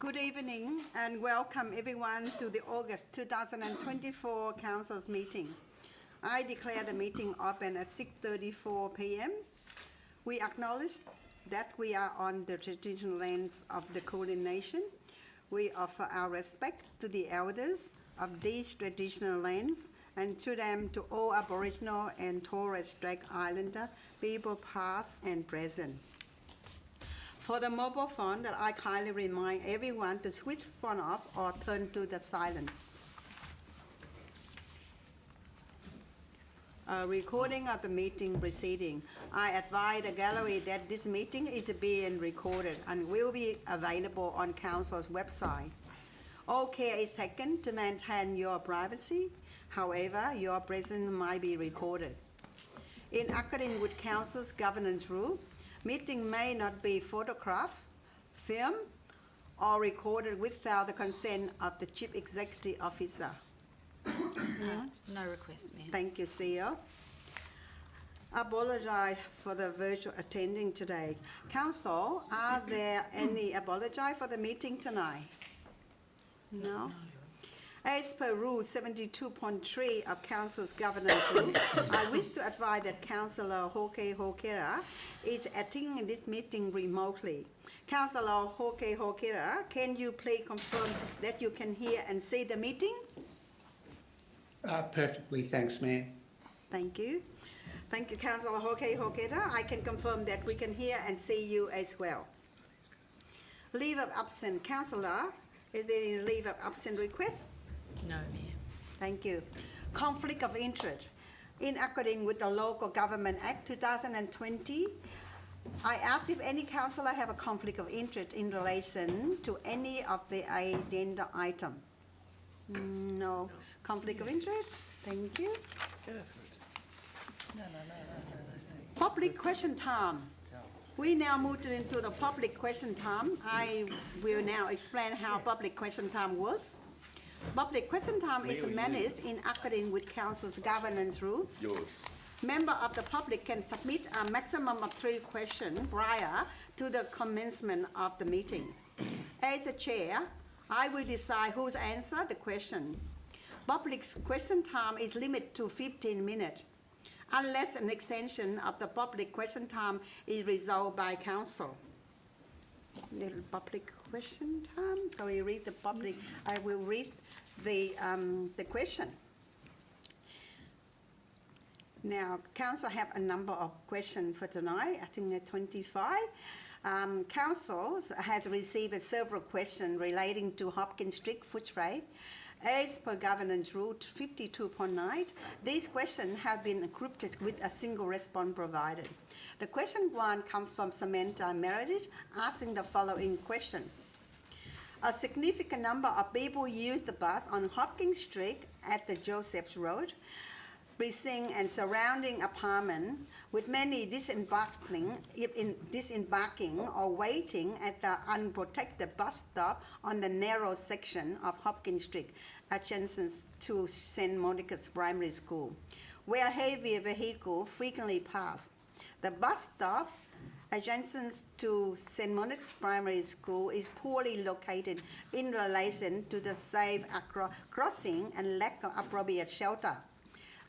Good evening and welcome everyone to the August 2024 Council's meeting. I declare the meeting open at 6:34 p.m. We acknowledge that we are on the traditional lands of the Kulin Nation. We offer our respect to the elders of these traditional lands and to them to all Aboriginal and Torres Strait Islander people past and present. For the mobile phone, that I kindly remind everyone to switch phone off or turn to the silent. A recording of the meeting proceeding. I advise the gallery that this meeting is being recorded and will be available on Council's website. All care is taken to maintain your privacy. However, your presence might be recorded. In accordance with Council's governance rule, meeting may not be photographed, filmed, or recorded without the consent of the Chief Executive Officer. No request, Mayor. Thank you, CEO. Apologize for the virtual attending today. Council, are there any apologies for the meeting tonight? No? As per Rule 72.3 of Council's governance rule, I wish to advise that Councillor Hoke Hokera is attending this meeting remotely. Councillor Hoke Hokera, can you please confirm that you can hear and see the meeting? Perfectly, thanks, Mayor. Thank you. Thank you, Councillor Hoke Hokera. I can confirm that we can hear and see you as well. Leave of absence. Councillor, is there any leave of absence request? No, Mayor. Thank you. Conflict of interest. In accordance with the Local Government Act 2020, I ask if any councillor have a conflict of interest in relation to any of the agenda item. No. Conflict of interest? Thank you. No. Public question time. We now move into the public question time. I will now explain how public question time works. Public question time is managed in accordance with Council's governance rule. Yours. Member of the public can submit a maximum of 3 questions prior to the commencement of the meeting. As the chair, I will decide who's answer the question. Public question time is limited to 15 minutes, unless an extension of the public question time is resolved by council. Little public question time. So we read the public. Yes. I will read the question. Now, council have a number of questions for tonight. I think there are 25. Council has received several questions relating to Hopkins Street Footscray. As per Governance Rule 52.9, these questions have been grouped with a single response provided. The question 1 comes from Samantha Meredith, asking the following question. A significant number of people use the bus on Hopkins Street at the Joseph's Road precinct and surrounding apartment, with many disembarking or waiting at the unprotected bus stop on the narrow section of Hopkins Street, adjacent to St. Monica's Primary School, where heavy vehicles frequently pass. The bus stop adjacent to St. Monica's Primary School is poorly located in relation to the safe crossing and lack of appropriate shelter.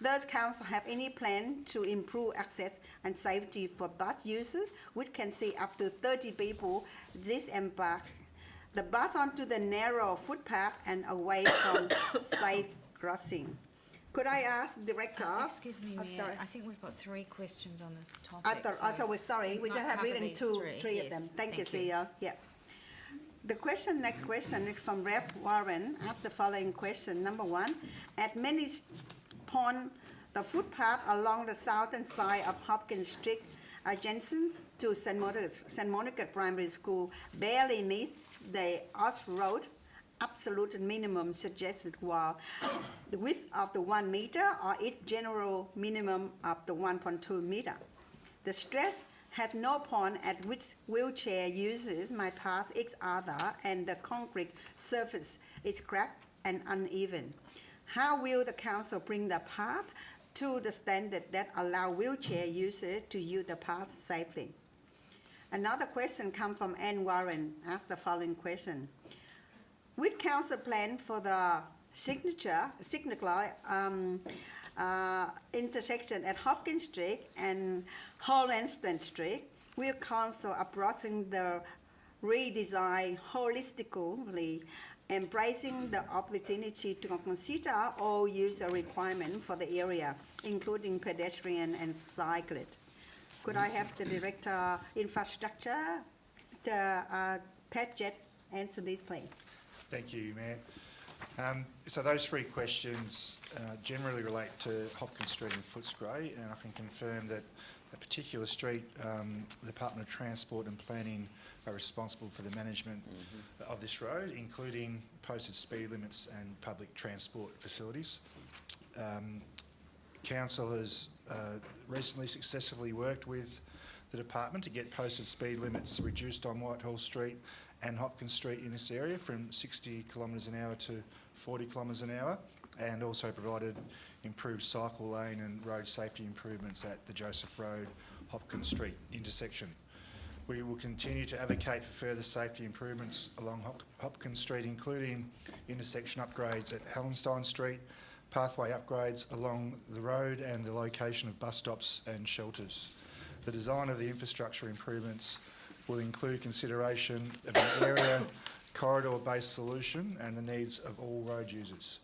Does Council have any plan to improve access and safety for bus users, which can see up to 30 people disembark the bus onto the narrow footpath and away from safe crossing? Could I ask Director? Excuse me, Mayor. Sorry. I think we've got 3 questions on this topic. We're sorry. We just have written three of them. Thank you, CEO. Yeah. The next question is from Rev. Warren. Ask the following question. Number 1, at many Pond, the footpath along the southern side of Hopkins Street, adjacent to St. Monica Primary School, barely meet the off-road absolute minimum suggested, while the width of the 1 meter or its general minimum of the 1.2 meter. The stress had no point at which wheelchair users might pass each other, and the concrete surface is cracked and uneven. How will the council bring the path to the standard that allow wheelchair users to use the path safely? Another question comes from Anne Warren. Ask the following question. With council plan for the signature intersection at Hopkins Street and Hollandston Street, will council approaching the redesign holistically, embracing the opportunity to consider all user requirements for the area, including pedestrian and cyclist? Could I have the Director Infrastructure, Pat Jett, answer this, please? Thank you, Mayor. So those three questions generally relate to Hopkins Street and Footscray, and I can confirm that a particular street, the Department of Transport and Planning are responsible for the management of this road, including posted speed limits and public transport facilities. Council has recently successfully worked with the department to get posted speed limits reduced on Whitehall Street and Hopkins Street in this area from 60 kilometres an hour to 40 kilometres an hour, and also provided improved cycle lane and road safety improvements at the Joseph Road Hopkins Street intersection. We will continue to advocate for further safety improvements along Hopkins Street, including intersection upgrades at Hallenstein Street, pathway upgrades along the road and the location of bus stops and shelters. The design of the infrastructure improvements will include consideration of an area corridor-based solution and the needs of all road users.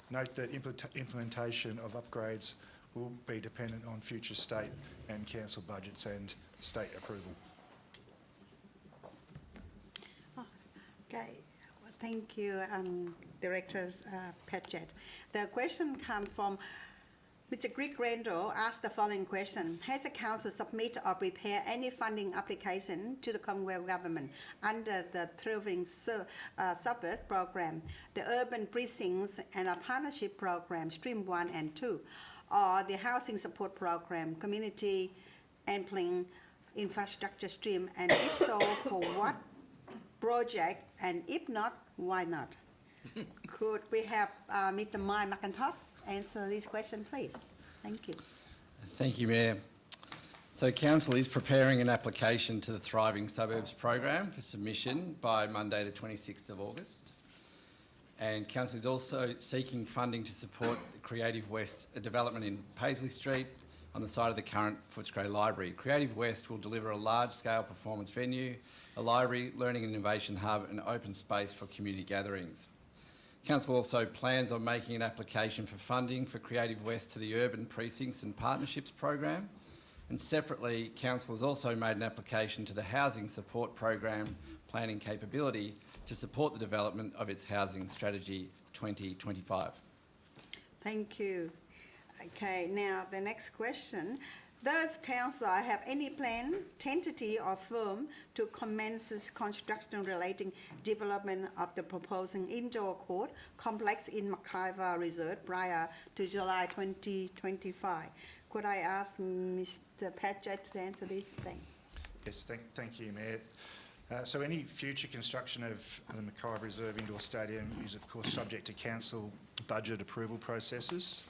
Note that implementation of upgrades will be dependent on future state and council budgets and state approval. Okay, well, thank you, Director Pat Jett. The question comes from Mr. Greg Randall. Asked the following question. Has the council submitted or prepared any funding application to the Commonwealth Government under the Thriving Suburbs Program, the Urban Precincts and a Partnership Program, Stream 1 and 2, or the Housing Support Program, Community Enabling Infrastructure Stream, and if so, for what project, and if not, why not? Could we have Mr. Mike McIntosh answer this question, please? Thank you. Thank you, Mayor. So Council is preparing an application to the Thriving Suburbs Program for submission by Monday the 26th of August. And Council is also seeking funding to support Creative West, a development in Paisley Street on the site of the current Footscray Library. Creative West will deliver a large-scale performance venue, a library, learning and innovation hub, and open space for community gatherings. Council also plans on making an application for funding for Creative West to the Urban Precincts and Partnerships Program. And separately, Council has also made an application to the Housing Support Program Planning Capability to support the development of its Housing Strategy 2025. Thank you. Okay, now the next question. Does Council have any plan, tentative or firm to commence construction relating development of the proposing indoor court complex in McIver Reserve prior to July 2025? Could I ask Mr. Pat Jett to answer this thing? Yes, thank you, Mayor. So any future construction of the McIver Reserve Indoor Stadium is of course subject to council budget approval processes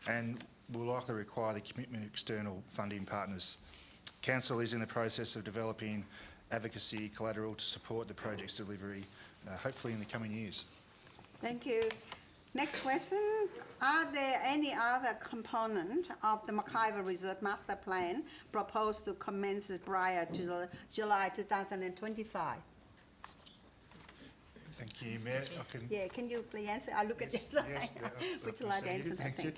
and will likely require the commitment of external funding partners. Council is in the process of developing advocacy collateral to support the project's delivery, hopefully in the coming years. Thank you. Next question. Are there any other component of the McIver Reserve Master Plan proposed to commence prior to July 2025? Thank you, Mayor. Yeah, can you please answer? I look at your side. Would you like to answer that? Thank you.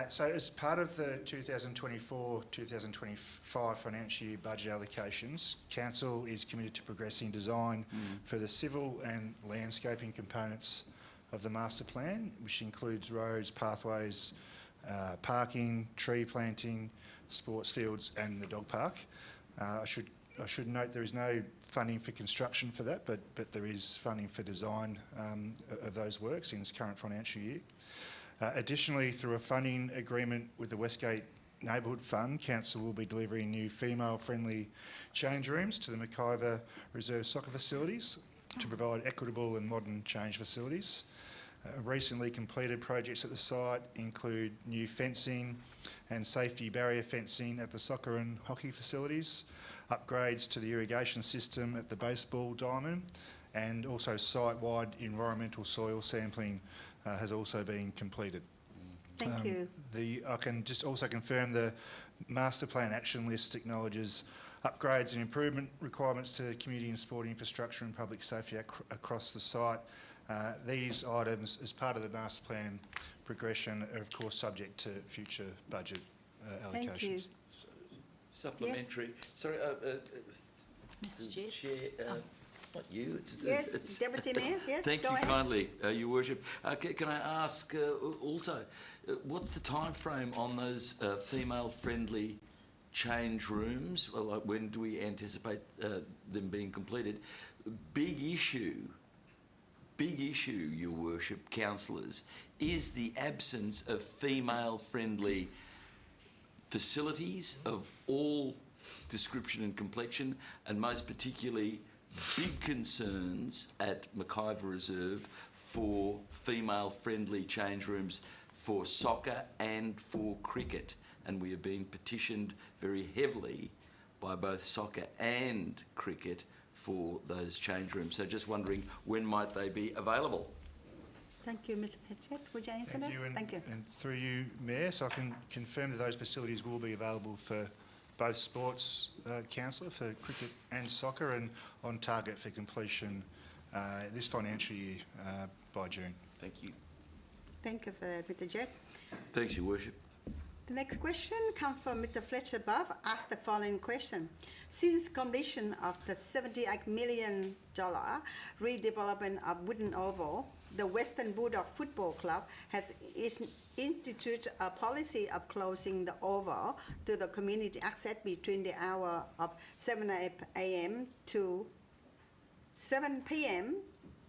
So as part of the 2024-2025 financial year budget allocations, Council is committed to progressing design for the civil and landscaping components of the master plan, which includes roads, pathways, parking, tree planting, sports fields and the dog park. I should note there is no funding for construction for that, but there is funding for design of those works in this current financial year. Additionally, through a funding agreement with the Westgate Neighbourhood Fund, Council will be delivering new female-friendly change rooms to the McIver Reserve soccer facilities to provide equitable and modern change facilities. Recently completed projects at the site include new fencing and safety barrier fencing at the soccer and hockey facilities, upgrades to the irrigation system at the baseball diamond, and also site-wide environmental soil sampling has also been completed. Thank you. I can just also confirm the Masterplan action list acknowledges upgrades and improvement requirements to community and sport infrastructure and public safety across the site. These items, as part of the Masterplan progression, are of course subject to future budget allocations. Thank you. Supplementary. Sorry, Mr. Chair, not you. Yes, it's Deputy Mayor, yes, Thank go you ahead. kindly, Your Worship. Can I ask also, what's the time frame on those female-friendly change rooms? Well, like, when do we anticipate them being completed? Big issue, Your Worship, councillors, is the absence of female-friendly facilities of all description and complexion, and most particularly big concerns at McIver Reserve for female-friendly change rooms for soccer and for cricket. And we are being petitioned very heavily by both soccer and cricket for those change rooms. So just wondering, when might they be available? Thank you, Mr. Patchett. Would you answer that? Thank you. And through you, Mayor, so I can confirm that those facilities will be available for both sports, Councillor, for cricket and soccer, and on target for completion this financial year by June. Thank you. Thank you for that, Mr. Jack. Thanks, Your Worship. The next question comes from Mr. Fletcher above. Ask the following question. Since completion of the $78 million redevelopment of Wooden Oval, the Western Bulldog Football Club has instituted a policy of closing the oval to the community access between the hour of 7 a.m. to 7 p.m.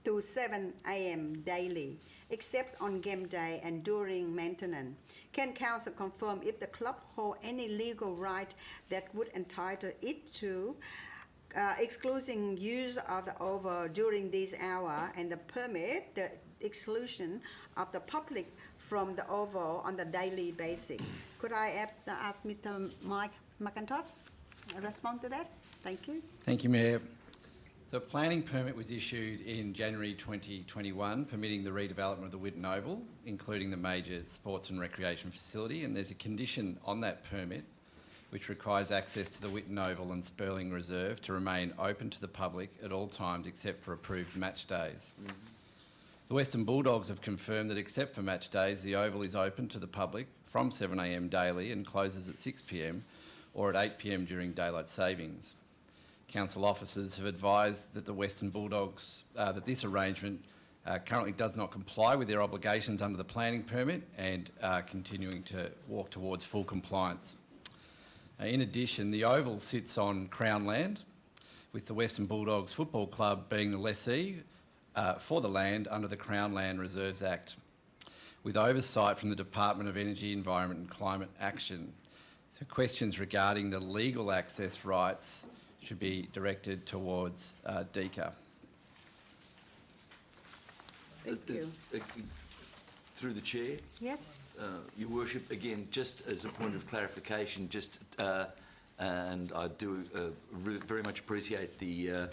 to 7 a.m. daily, except on game day and during maintenance. Can Council confirm if the club hold any legal right that would entitle it to excluding use of the oval during this hour and the permit the exclusion of the public from the oval on the daily basis? Could I ask Mr. Mike McIntosh to respond to that? Thank you. Thank you, Mayor. So a planning permit was issued in January 2021 permitting the redevelopment of the Witten Oval, including the major sports and recreation facility, and there's a condition on that permit which requires access to the Witten Oval and Spurling Reserve to remain open to the public at all times except for approved match days. The Western Bulldogs have confirmed that except for match days, the Oval is open to the public from 7 a.m. daily and closes at 6 p.m. or at 8 p.m. during daylight savings. Council officers have advised that the Western Bulldogs, that this arrangement currently does not comply with their obligations under the planning permit and are continuing to walk towards full compliance. In addition, the Oval sits on Crown land, with the Western Bulldogs Football Club being the lessee for the land under the Crown Land Reserves Act, with oversight from the Department of Energy, Environment and Climate Action. So questions regarding the legal access rights should be directed towards DECA. Thank you. Through the Chair. Yes. Your Worship, again, just as a point of clarification, and I do very much appreciate the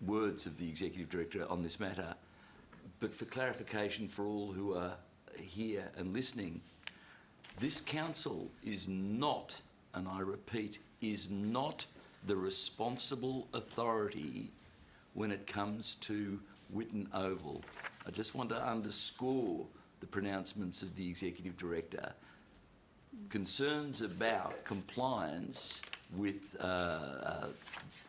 words of the Executive Director on this matter, but for clarification for all who are here and listening, this council is not, and I repeat, is not the responsible authority when it comes to Witten Oval. I just want to underscore the pronouncements of the Executive Director. Concerns about compliance with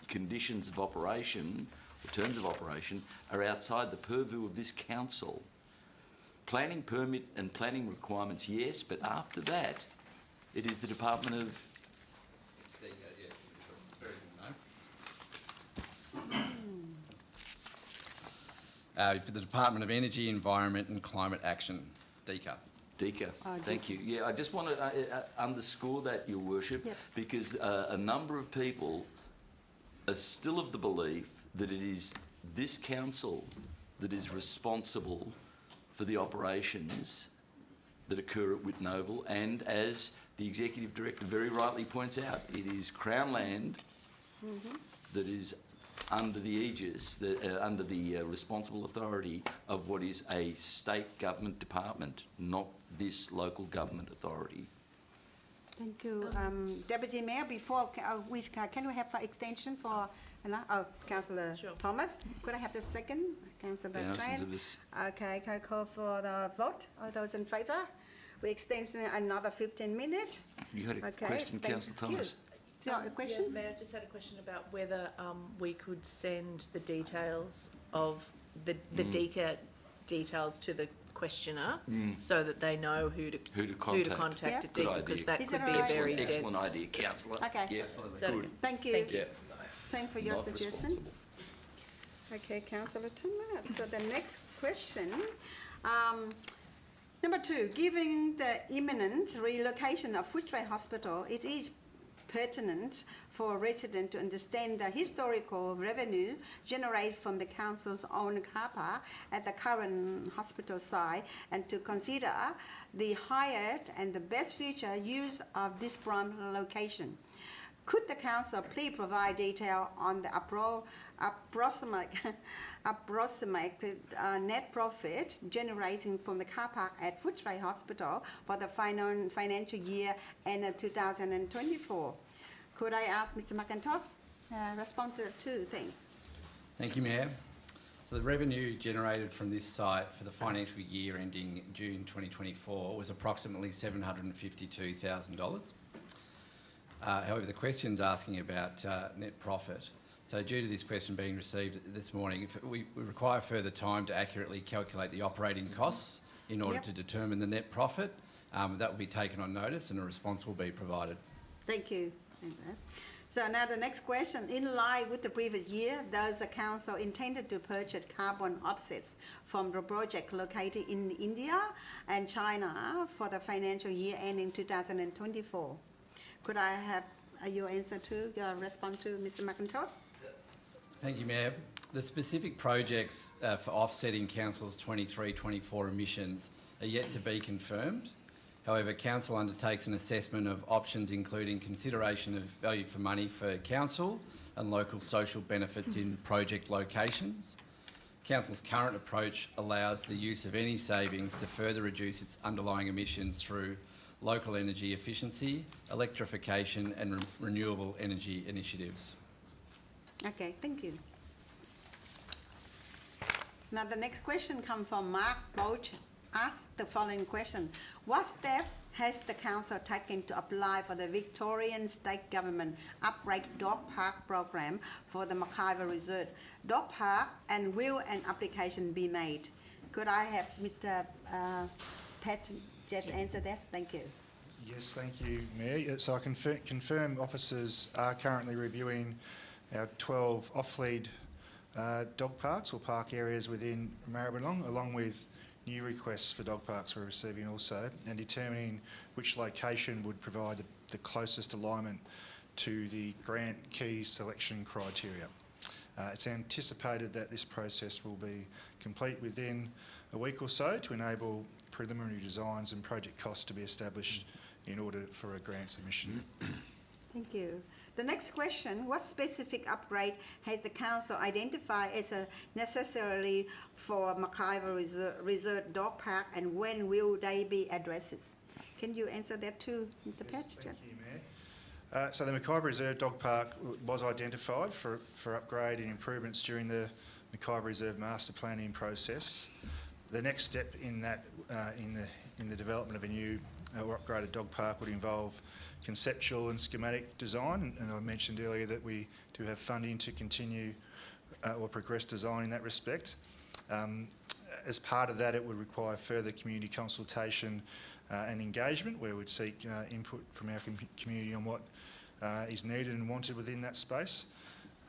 conditions of operation, or terms of operation, are outside the purview of this council. Planning permit and planning requirements, yes, but after that, it is the Department of the Department of Energy, Environment and Climate Action, DECA. DECA. Thank you. Yeah, I just want to underscore that, Your Worship, Yep. because a number of people are still of the belief that it is this council that is responsible for the operations that occur at Witten Oval, and as the Executive Director very rightly points out, it is Crown land that is under the aegis, under the responsible authority of what is a state government department, not this local government authority. Thank you. Deputy Mayor, before, can we have an extension for, Councillor Sure. Thomas? Could I have the second? Councillor The essence Tran? of this. Okay, can I call for the vote? All those in favour? We extend another 15 minutes. You had a Okay, question, thank Councillor you. Thomas? So, a question? Yeah, Mayor, I just had a question about whether we could send the details of the details to the questioner so that they know who to contact Yeah. at Good Deakin, idea. because that Is could that be all a right? very Excellent dense- idea, Councillor. Okay. Yeah, So- good. Thank you. Thank you. Yeah. Thanks for your Not suggestion. responsible. Okay, Councillor Thomas. So the next question, number 2, given the imminent relocation of Footscray Hospital, it is pertinent for a resident to understand the historical revenue generated from the council's own car park at the current hospital site and to consider the highest and the best future use of this prime location. Could the council please provide detail on the approximate net profit generating from the car park at Footscray Hospital for the financial year ended 2024? Could I ask Mr. McIntosh respond to the two things? Thank you, Mayor. So the revenue generated from this site for the financial year ending June 2024 was approximately $752,000. However, the question's asking about net profit. So due to this question being received this morning, we require further time to accurately calculate the operating costs in order Yep. to determine the net profit. That will be taken on notice and a response will be provided. Thank you. So now the next question. In line with the previous year, does the council intended to purchase carbon offsets from the project located in India and China for the financial year ending 2024? Could I have your answer to, your response to Mr. McIntosh? Thank you, Mayor. The specific projects for offsetting Council's 23-24 emissions are yet to be confirmed. However, Council undertakes an assessment of options including consideration of value for money for Council and local social benefits in project locations. Council's current approach allows the use of any savings to further reduce its underlying emissions through local energy efficiency, electrification and renewable energy initiatives. Okay, thank you. Now the next question comes from Mark Boach. Ask the following question. What step has the council taken to apply for the Victorian State Government Upgrade Dog Park program for the Mackay Reserve Dog Park, and will an application be made? Could I have Mr. Petition answer that? Thank you. Yes, thank you, Mayor. So I confirm officers are currently reviewing our 12 off-lead dog parks or park areas within Maribyrnong, along with new requests for dog parks we're receiving also, and determining which location would provide the closest alignment to the grant key selection criteria. It's anticipated that this process will be complete within a week or so to enable preliminary designs and project costs to be established in order for a grant submission. Thank you. The next question, what specific upgrade has the council identified as a necessary for Mackay Reserve Dog Park, and when will they be addressed? Can you answer that too, Mr. Yes, Petition? thank you, Mayor. So the Mackay Reserve Dog Park was identified for upgrade and improvements during the Mackay Reserve master planning process. The next step in that, in the development of a new or upgraded dog park would involve conceptual and schematic design, and I mentioned earlier that we do have funding to continue or progress design in that respect. As part of that, it would require further community consultation and engagement, where we'd seek input from our community on what is needed and wanted within that space.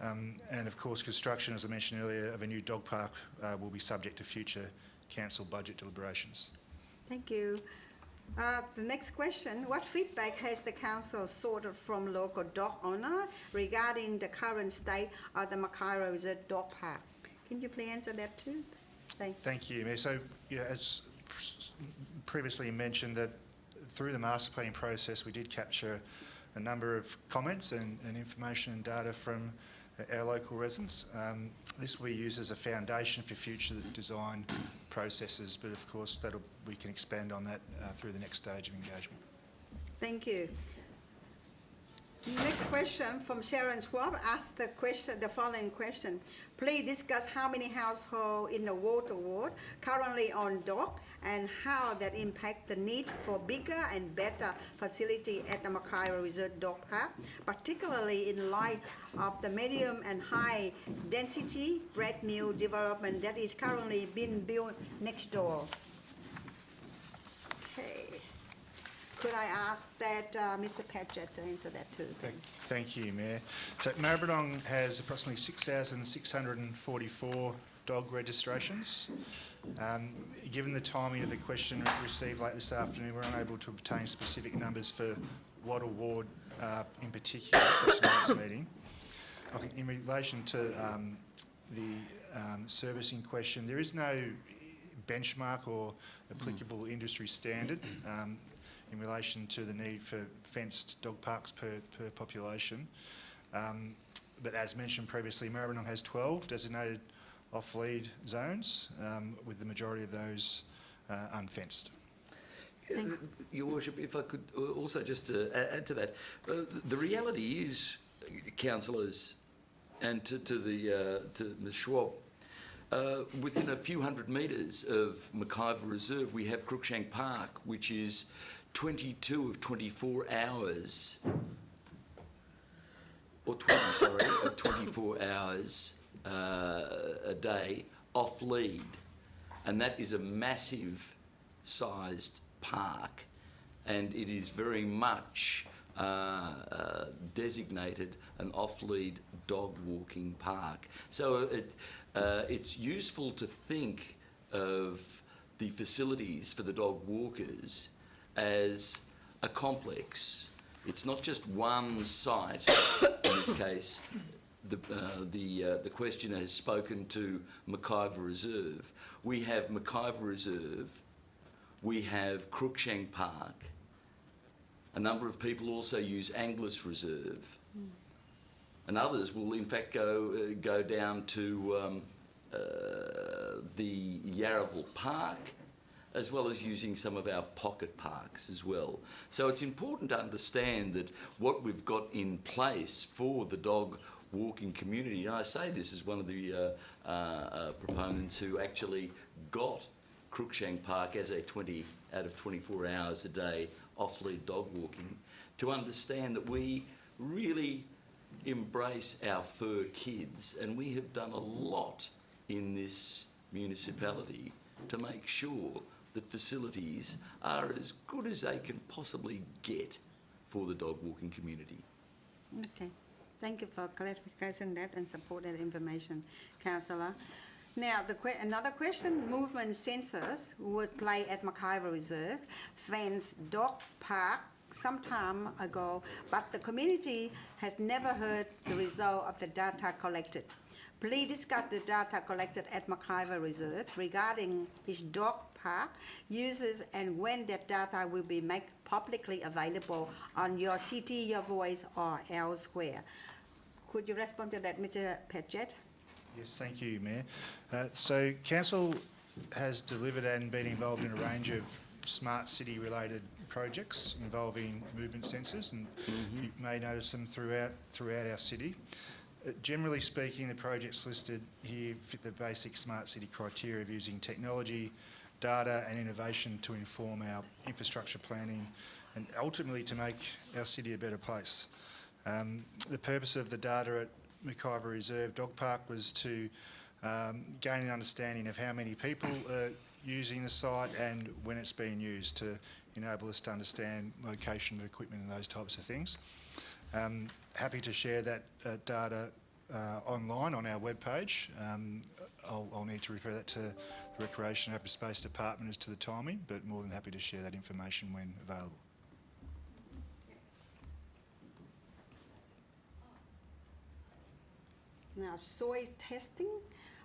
And of course, construction, as I mentioned earlier, of a new dog park will be subject to future council budget deliberations. Thank you. The next question, what feedback has the council sought from local dog owners regarding the current state of the Mackay Reserve Dog Park? Can you please answer that too? Thank you, Mayor. So, yeah, as previously mentioned, that through the master planning process, we did capture a number of comments and information and data from our local residents. This we use as a foundation for future design processes, but of course we can expand on that through the next stage of engagement. Thank you. Next question from Sharon Schwab asked the following question. Please discuss how many households in the water ward currently on dock and how that impact the need for bigger and better facility at the Mackay Reserve Dog Park, particularly in light of the medium and high density brand new development that is currently being built next door. Okay. Could I ask that Mr. Padgett to answer that too? Thank you, Mayor. So Maribyrnong has approximately 6,644 dog registrations. Given the timing of the question received late this afternoon, we're unable to obtain specific numbers for Wattle Ward in particular for tonight's meeting. In relation to the service in question, there is no benchmark or applicable industry standard in relation to the need for fenced dog parks per population. But as mentioned previously, Maribyrnong has 12 designated off-lead zones, with the majority of those unfenced. Your Worship, if I could also just add to that, the reality is, councillors, and to Ms Schwab, within a few hundred metres of Mackay Reserve, we have Crookshank Park, which is 22 of 24 hours, or 20, sorry, of 24 hours a day off lead. And that is a massive sized park, and it is very much designated an off-lead dog walking park. So it's useful to think of the facilities for the dog walkers as a complex. It's not just one site. In this case, the questioner has spoken to Mackay Reserve. We have Mackay Reserve. We have Crookshank Park. A number of people also use Anglers Reserve, and others will in fact go down to the Yarraville Park, as well as using some of our pocket parks as well. So it's important to understand that what we've got in place for the dog walking community, and I say this as one of the proponents who actually got Crookshank Park as a 20 out of 24 hours a day off-lead dog walking, to understand that we really embrace our fur kids, and we have done a lot in this municipality to make sure that facilities are as good as they can possibly get for the dog walking community. Okay, thank you for clarifying that and support that information, Councillor. Now, another question, movement sensors was played at Mackay Reserve, fenced dog park some time ago, but the community has never heard the result of the data collected. Please discuss the data collected at Mackay Reserve regarding this dog park uses and when that data will be made publicly available on your City, Your Voice or elsewhere. Could you respond to that, Mr. Padgett? Yes, thank you, Mayor. So Council has delivered and been involved in a range of smart city related projects involving movement sensors, and you may notice them throughout our city. Generally speaking, the projects listed here fit the basic smart city criteria of using technology, data and innovation to inform our infrastructure planning and ultimately to make our city a better place. The purpose of the data at Mackay Reserve Dog Park was to gain an understanding of how many people are using the site and when it's being used, to enable us to understand location of equipment and those types of things. Happy to share that data online on our webpage. I'll need to refer that to the Recreation and Open Space Department as to the timing, but more than happy to share that information when available. Now, soil testing.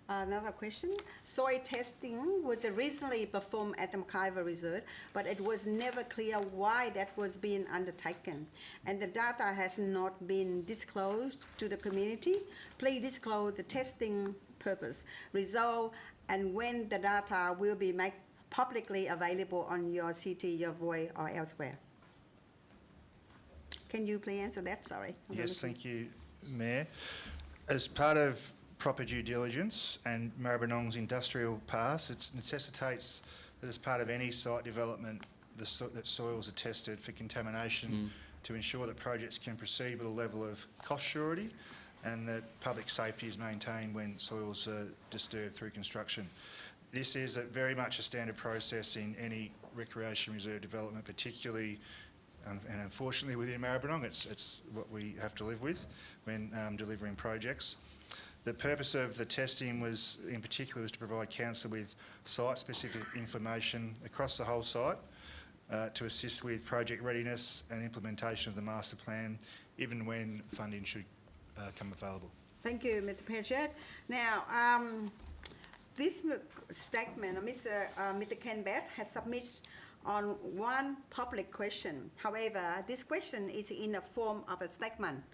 Another question. Soil testing was originally performed at the Mackay Reserve, but it was never clear why that was being undertaken, and the data has not been disclosed to the community. Please disclose the testing purpose, result, and when the data will be made publicly available on your city, your voice, or elsewhere. Can you please answer that? Sorry. Yes, thank you, Mayor. As part of proper due diligence and Maribyrnong's industrial pass, it necessitates that as part of any site development, that soils are tested for contamination to ensure that projects can proceed with a level of cost surety and that public safety is maintained when soils are disturbed through construction. This is very much a standard process in any recreation reserve development, particularly and unfortunately within Maribyrnong, it's what we have to live with when delivering projects. The purpose of the testing was, in particular, was to provide council with site-specific information across the whole site to assist with project readiness and implementation of the master plan, even when funding should come available. Thank you, Mr. Paget. Now, this statement, Mr. Ken Bett has submitted on one public question. However, this question is in the form of a statement.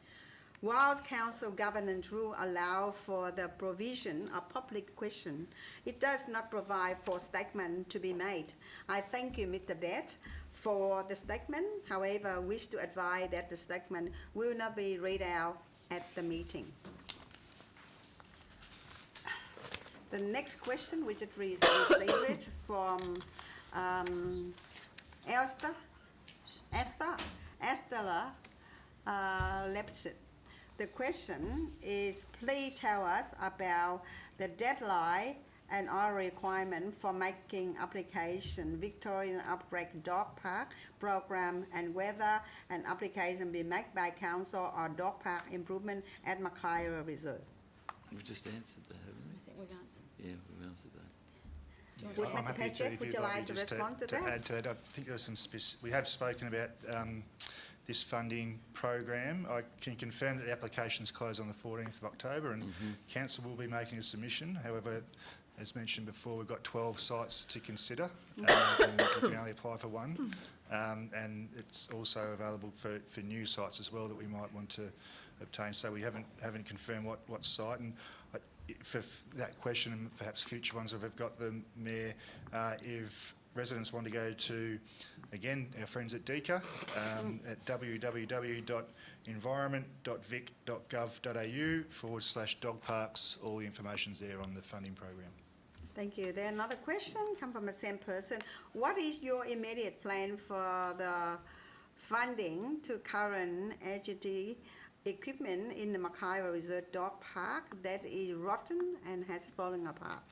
Whilst council governance rule allow for the provision of public question, it does not provide for statement to be made. I thank you, Mr. Bett, for the statement. However, wish to advise that the statement will not be read out at the meeting. The next question, which is received from Esther Lepsit. The question is, please tell us about the deadline and our requirement for making application Victorian Upgrade Dog Park program and whether an application be made by council or dog park improvement at Mackay Reserve. We've just answered that, haven't we? I think we've answered. Yeah, we've answered that. Would I'm Mr. happy Paget, to, if would you'd you like like me to just respond to to that? add to that. I think there was some we have spoken about this funding program. I can confirm that the applications close on the 14th of October and council will be making a submission. However, as mentioned before, we've got 12 sites to consider and we can only apply for one. And it's also available for new sites as well that we might want to obtain. So we haven't confirmed what site. And for that question and perhaps future ones, if I've got them, Mayor, if residents want to go to, again, our friends at DECA at www.environment.vic.gov.au/dog parks, all the information's there on the funding program. Thank you. Then another question come from the same person. What is your immediate plan for the funding to current agility equipment in the Mackay Reserve Dog Park that is rotten and has fallen apart?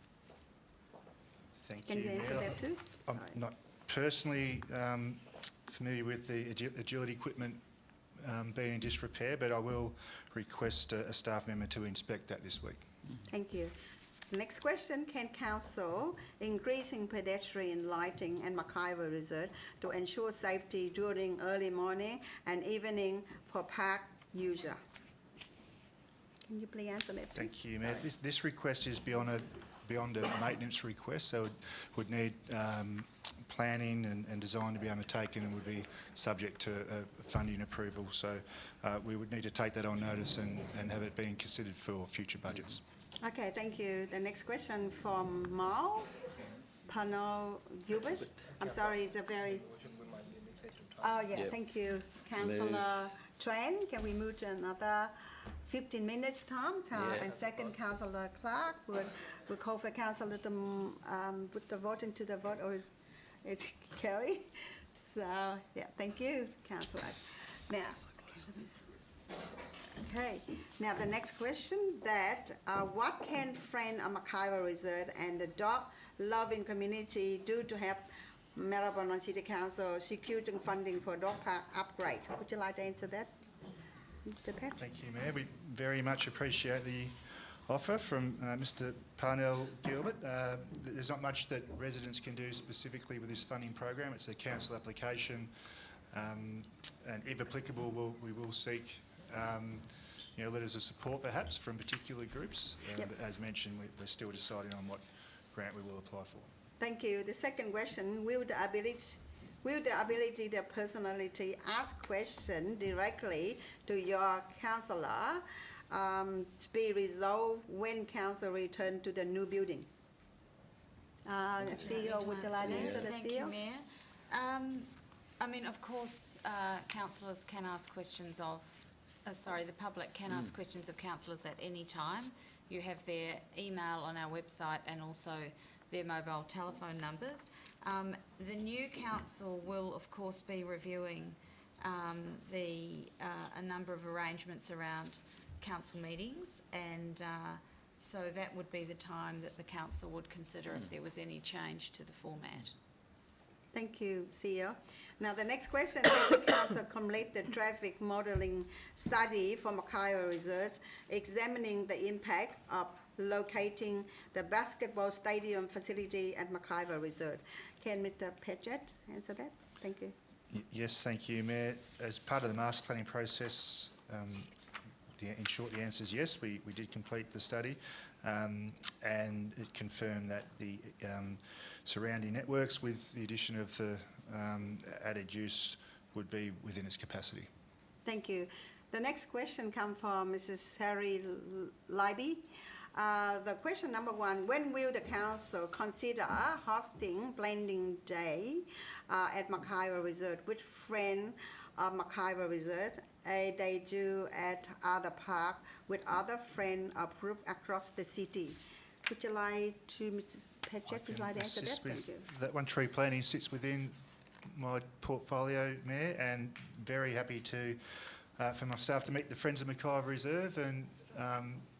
Thank Can you answer Mayor. that too? I'm not personally familiar with the agility equipment being in disrepair, but I will request a staff member to inspect that this week. Thank you. Next question, can council increasing pedestrian lighting and Mackay Reserve to ensure safety during early morning and evening for park user? Can you please answer that? Thank you, Mayor. This request is beyond a maintenance request, so it would need planning and design to be undertaken and would be subject to funding approval. So we would need to take that on notice and have it being considered for future budgets. Okay, thank you. The next question from Mal Pano Gilbert. I'm sorry, it's a very... Oh, yeah, Yep. thank you. Councillor Tran, can we move to another 15 minutes time? Yeah. And second, Councillor Clark would call for Councillor to put the vote into the vote, or it's carry. So, yeah, thank you, Councillor. Now, okay, now the next question, that what can friend of Mackay Reserve and the dog-loving community do to help Maribyrnong City Council securing funding for dog park upgrade? Would you like to answer that, Mr. Pat? Thank you, Mayor. We very much appreciate the offer from Mr. Parnell Gilbert. There's not much that residents can do specifically with this funding program. It's a council application, and if applicable, we will seek letters of support perhaps from particular groups. Yep. But as mentioned, we're still deciding on what grant we will apply for. Thank you. The second question, will the ability, the personality ask question directly to your councillor to be resolved when council return to the new building? CEO, would you like to answer the Thank CEO? you, Mayor. I mean, of course, councillors can ask questions of, the public can ask questions of councillors at any time. You have their email on our website and also their mobile telephone numbers. The new council will, of course, be reviewing a number of arrangements around council meetings, and so that would be the time that the council would consider if there was any change to the format. Thank you, CEO. Now, the next question is the council complete the traffic modelling study for Mackay Reserve, examining the impact of locating the basketball stadium facility at Mackay Reserve. Can Mr. Petchett answer that? Thank you. Yes, thank you, Mayor. As part of the master planning process, in short, the answer is yes. We did complete the study, and it confirmed that the surrounding networks, with the addition of the added use, would be within its capacity. Thank you. The next question comes from Mrs. Harry Libby. The question number one, when will the council consider hosting blending day at Mackay Reserve with friends of Mackay Reserve? They do at other park with other friends or group across the city. Would you like to, Mr. Petchett, would you like to answer that? Thank you. That one, tree planting sits within my portfolio, Mayor, and very happy to for my staff to meet the Friends of Mackay Reserve and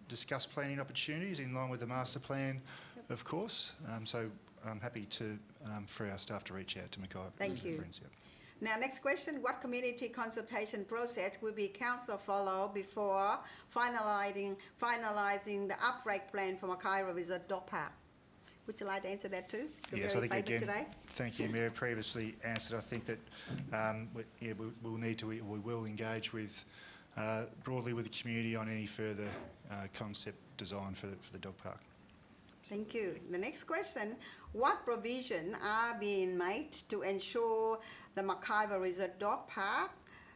discuss planning opportunities in line with the master plan, of course. So I'm happy to for our staff to reach out to Mackay Thank you. Friends. Yep. Now, next question, what community consultation process will be council follow before finalising the upgrade plan for Mackay Reserve Dog Park? Would you like to answer that too? Your Yes, I very think favourite again, today? thank you, Mayor. Previously answered. I think that we will engage with broadly with the community on any further concept design for the dog park. Thank you. The next question, what provision are being made to ensure the Mackay Reserve Dog Park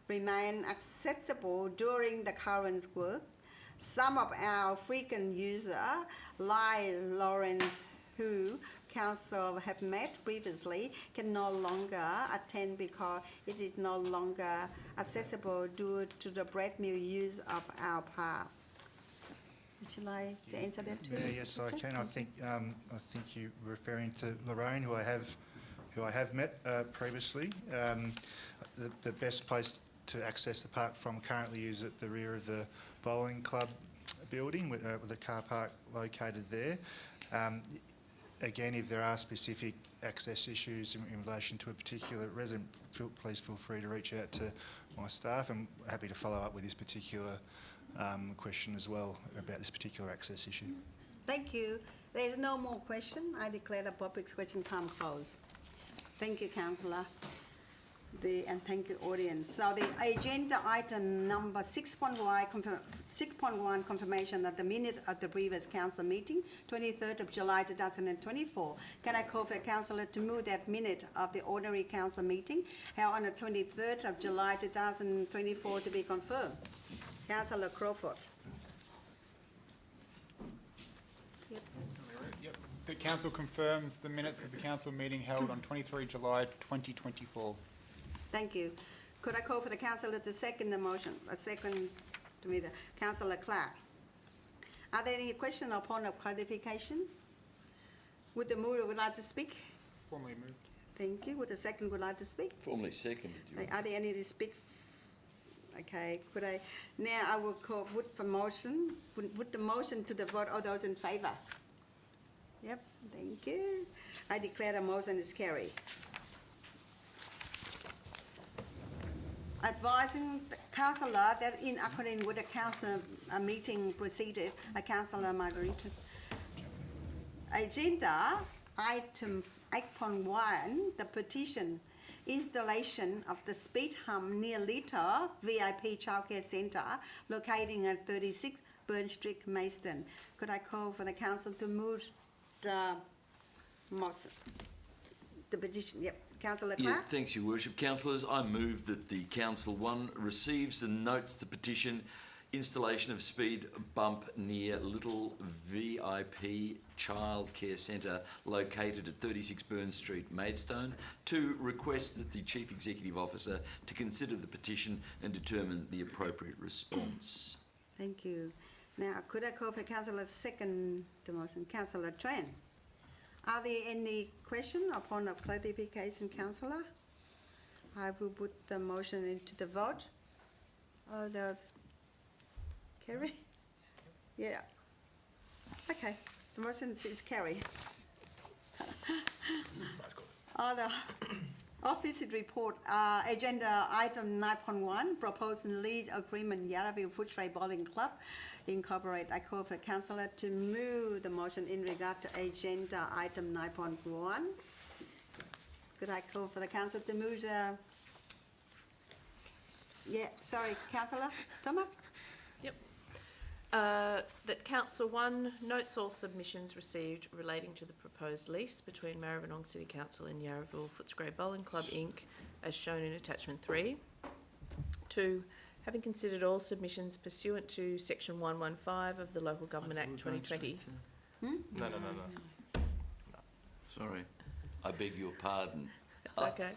remain accessible during the current work? Some of our frequent users, like Laurent, who council have met previously, can no longer attend because it is no longer accessible due to the brand new use of our park. Would you like to answer that too? Yeah, yes, I can. I think you're referring to Lorraine, who I have met previously. The best place to access the park from currently is at the rear of the bowling club building with a car park located there. Again, if there are specific access issues in relation to a particular resident, please feel free to reach out to my staff. I'm happy to follow up with this particular question as well about this particular access issue. Thank you. There is no more question. I declare the public question time closed. Thank you, Councillor. And thank you, audience. So the agenda item number 6.1, confirmation of the minute of the previous council meeting, 23rd of July 2024. Can I call for a councillor to move that minute of the ordinary council meeting held on the 23rd of July 2024 to be confirmed? Councillor Crawford. Yep. The council confirms the minutes of the council meeting held on 23 July 2024. Thank you. Could I call for the councillor to second the motion? A second to me, the Councillor Clark. Are there any questions or point of clarification? Would the mover would like to speak? Formally moved. Thank you. Would the second would like to speak? Formally seconded. Are there any to speak? Okay. Could I now? I will call. Put the motion. Put the motion to the vote. All those in favour? Yep. Thank you. I declare the motion is carried. Advising the councillor that in accordance with the council meeting proceeded, Councillor Margarita. Agenda item 8.1, the petition installation of the speed hump near Little VIP Childcare Centre located at 36 Burn Street, Maidstone. Could I call for the council to move the motion? The petition, yep. Councillor Yeah, Clark? thanks, Your Worship. Councillors, I move that the Council 1 receives and notes the petition installation of speed bump near Little VIP Childcare Centre located at 36 Burn Street, Maidstone. 2, request that the Chief Executive Officer to consider the petition and determine the appropriate response. Thank you. Now, could I call for Councillor second the motion? Councillor Tran? Are there any questions or point of clarification, Councillor? I will put the motion into the vote. Oh, there's carry? Yeah. Okay, the motion is carry. The office report, agenda item 9.1, proposed lease agreement Yarraville Footscray Bowling Club Incorporate. I call for councillor to move the motion in regard to agenda item 9.1. Could I call for the council to move the, councillor Thomas? Yep. That Council 1 notes all submissions received relating to the proposed lease between Maribyrnong City Council and Yarraville Footscray Bowling Club Inc. as shown in attachment 3. 2, having considered all submissions pursuant to section 115 of the Local Government Act 2020. No. Sorry, I beg your pardon. It's okay.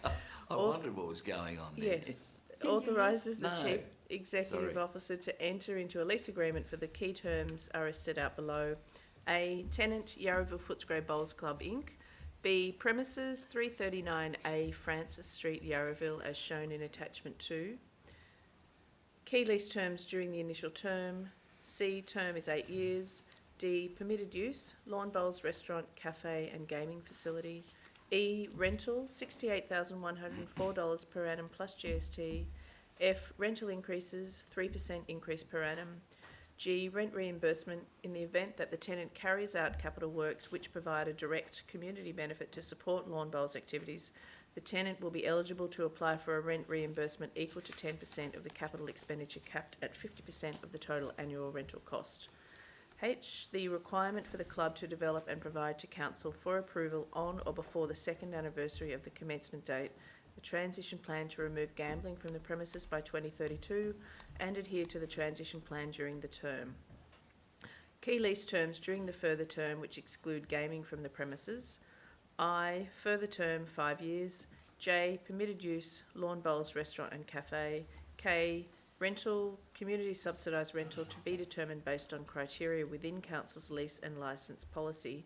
I wondered what was going on there. Yes. Authorises the No. Chief Executive Sorry. Officer to enter into a lease agreement for the key terms are as set out below. A, tenant Yarraville Footscray Bowls Club Inc. B, premises 339A Francis Street, Yarraville as shown in attachment 2. Key lease terms during the initial term. C, term is 8 years. D, permitted use, lawn bowls, restaurant, cafe and gaming facility. E, rental, $68,104 per annum plus GST. F, rental increases, 3% increase per annum. G, rent reimbursement in the event that the tenant carries out capital works which provide a direct community benefit to support lawn bowls activities. The tenant will be eligible to apply for a rent reimbursement equal to 10% of the capital expenditure capped at 50% of the total annual rental cost. H, the requirement for the club to develop and provide to council for approval on or before the second anniversary of the commencement date a transition plan to remove gambling from the premises by 2032 and adhere to the transition plan during the term. Key lease terms during the further term which exclude gaming from the premises. I, further term 5 years. J, permitted use, lawn bowls, restaurant and cafe. K, rental, community subsidised rental to be determined based on criteria within council's lease and licence policy.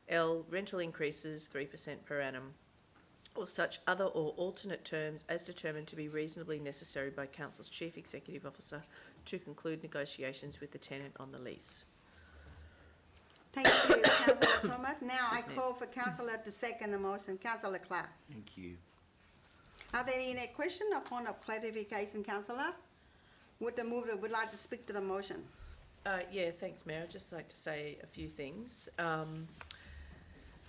L, rental increases 3% per annum, or such other or alternate terms as determined to be reasonably necessary by council's chief executive officer to conclude negotiations with the tenant on the lease. Thank you, councillor Thomas. Now I call for councillor to second the motion. Councillor Clark. Thank you. Are there any questions or point of clarification, councillor? Would the mover would like to speak to the motion? Yeah, thanks, Mayor. I'd just like to say a few things.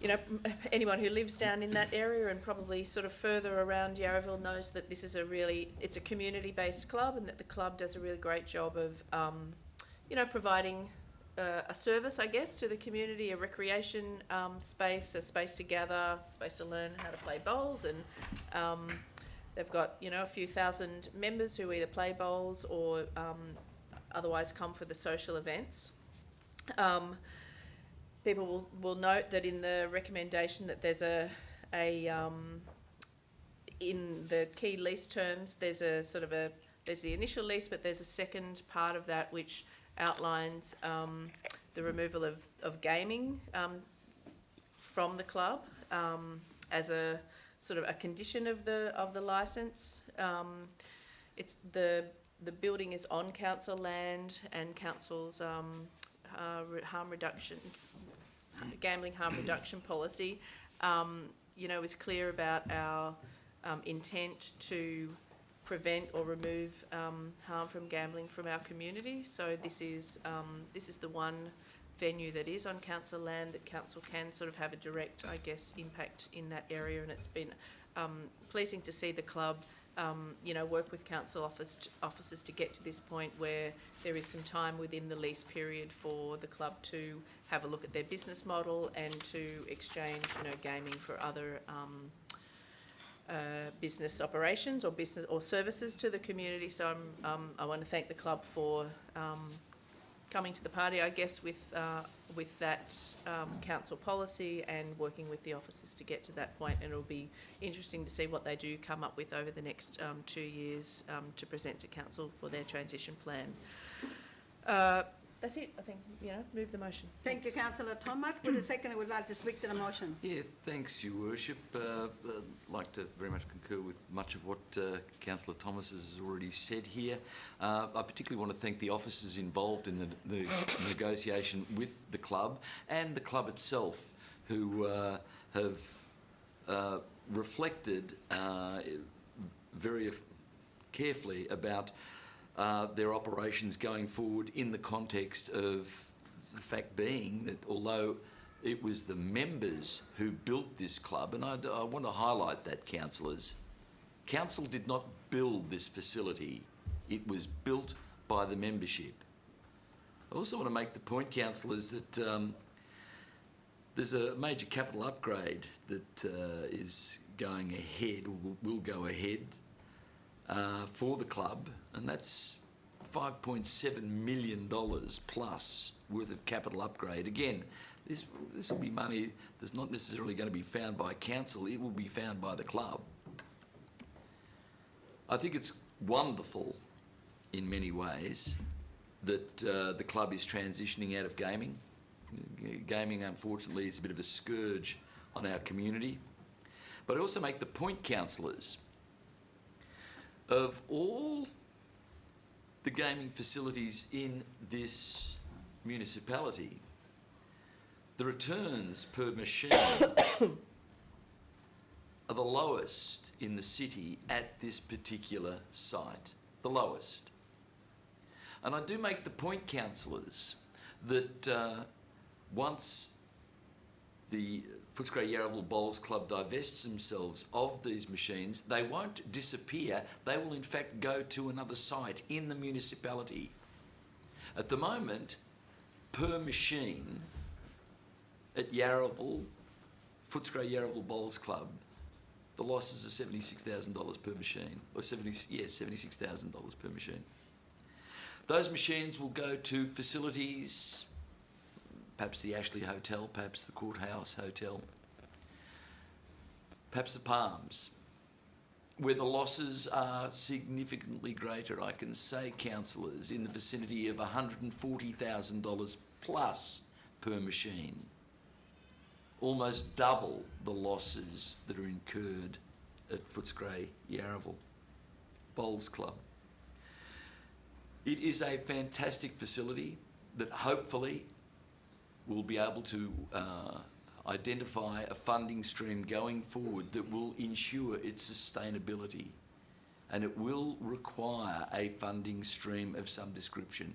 You know, anyone who lives down in that area and probably sort of further around Yarraville knows that this is it's a community-based club and that the club does a really great job of, you know, providing a service, I guess, to the community, a recreation space, a space to gather, a space to learn how to play bowls, and they've got, you know, a few thousand members who either play bowls or otherwise come for the social events. People will note that in the recommendation that there's in the key lease terms, there's the initial lease, but there's a second part of that which outlines the removal of gaming from the club as a sort of a condition of the licence. It's the building is on council land, and council's gambling harm reduction policy, you know, is clear about our intent to prevent or remove harm from gambling from our community. So this is the one venue that is on council land, that council can sort of have a direct, I guess, impact in that area. And it's been pleasing to see the club, you know, work with council officers to get to this point where there is some time within the lease period for the club to have a look at their business model and to exchange, you know, gaming for other business operations or business or services to the community. So I want to thank the club for coming to the party, I guess, with that council policy and working with the officers to get to that point. And it'll be interesting to see what they do come up with over the next 2 years to present to council for their transition plan. That's it, I think, you know, move the motion. Thank you, Councillor Tomac. Would the seconder would like to speak to the motion? Yeah, thanks, Your Worship. I'd like to very much concur with much of what Councillor Thomas has already said here. I particularly want to thank the officers involved in the negotiation with the club and the club itself, who have reflected very carefully about their operations going forward, in the context of the fact being that although it was the members who built this club, and I want to highlight that, councillors, council did not build this facility, it was built by the membership. I also want to make the point, councillors, that there's a major capital upgrade that is going ahead, or will go ahead, for the club, and that's $5.7 million plus worth of capital upgrade. Again, this will be money that's not necessarily going to be found by council, it will be found by the club. I think it's wonderful in many ways that the club is transitioning out of gaming. Gaming, unfortunately, is a bit of a scourge on our community. But I also make the point, councillors, of all the gaming facilities in this municipality, the returns per machine are the lowest in the city at this particular site, the lowest. And I do make the point, councillors, that once the Footscray Yarraville Bowls Club divests themselves of these machines, they won't disappear. They will in fact go to another site in the municipality. At the moment, per machine at Yarraville, Footscray Yarraville Bowls Club, the losses are $76,000 per machine, or $76,000 per machine. Those machines will go to facilities, perhaps the Ashley Hotel, perhaps the Courthouse Hotel, perhaps the Palms, where the losses are significantly greater. I can say, councillors, in the vicinity of $140,000 plus per machine, almost double the losses that are incurred at Footscray Yarraville Bowls Club. It is a fantastic facility that hopefully will be able to identify a funding stream going forward that will ensure its sustainability, and it will require a funding stream of some description.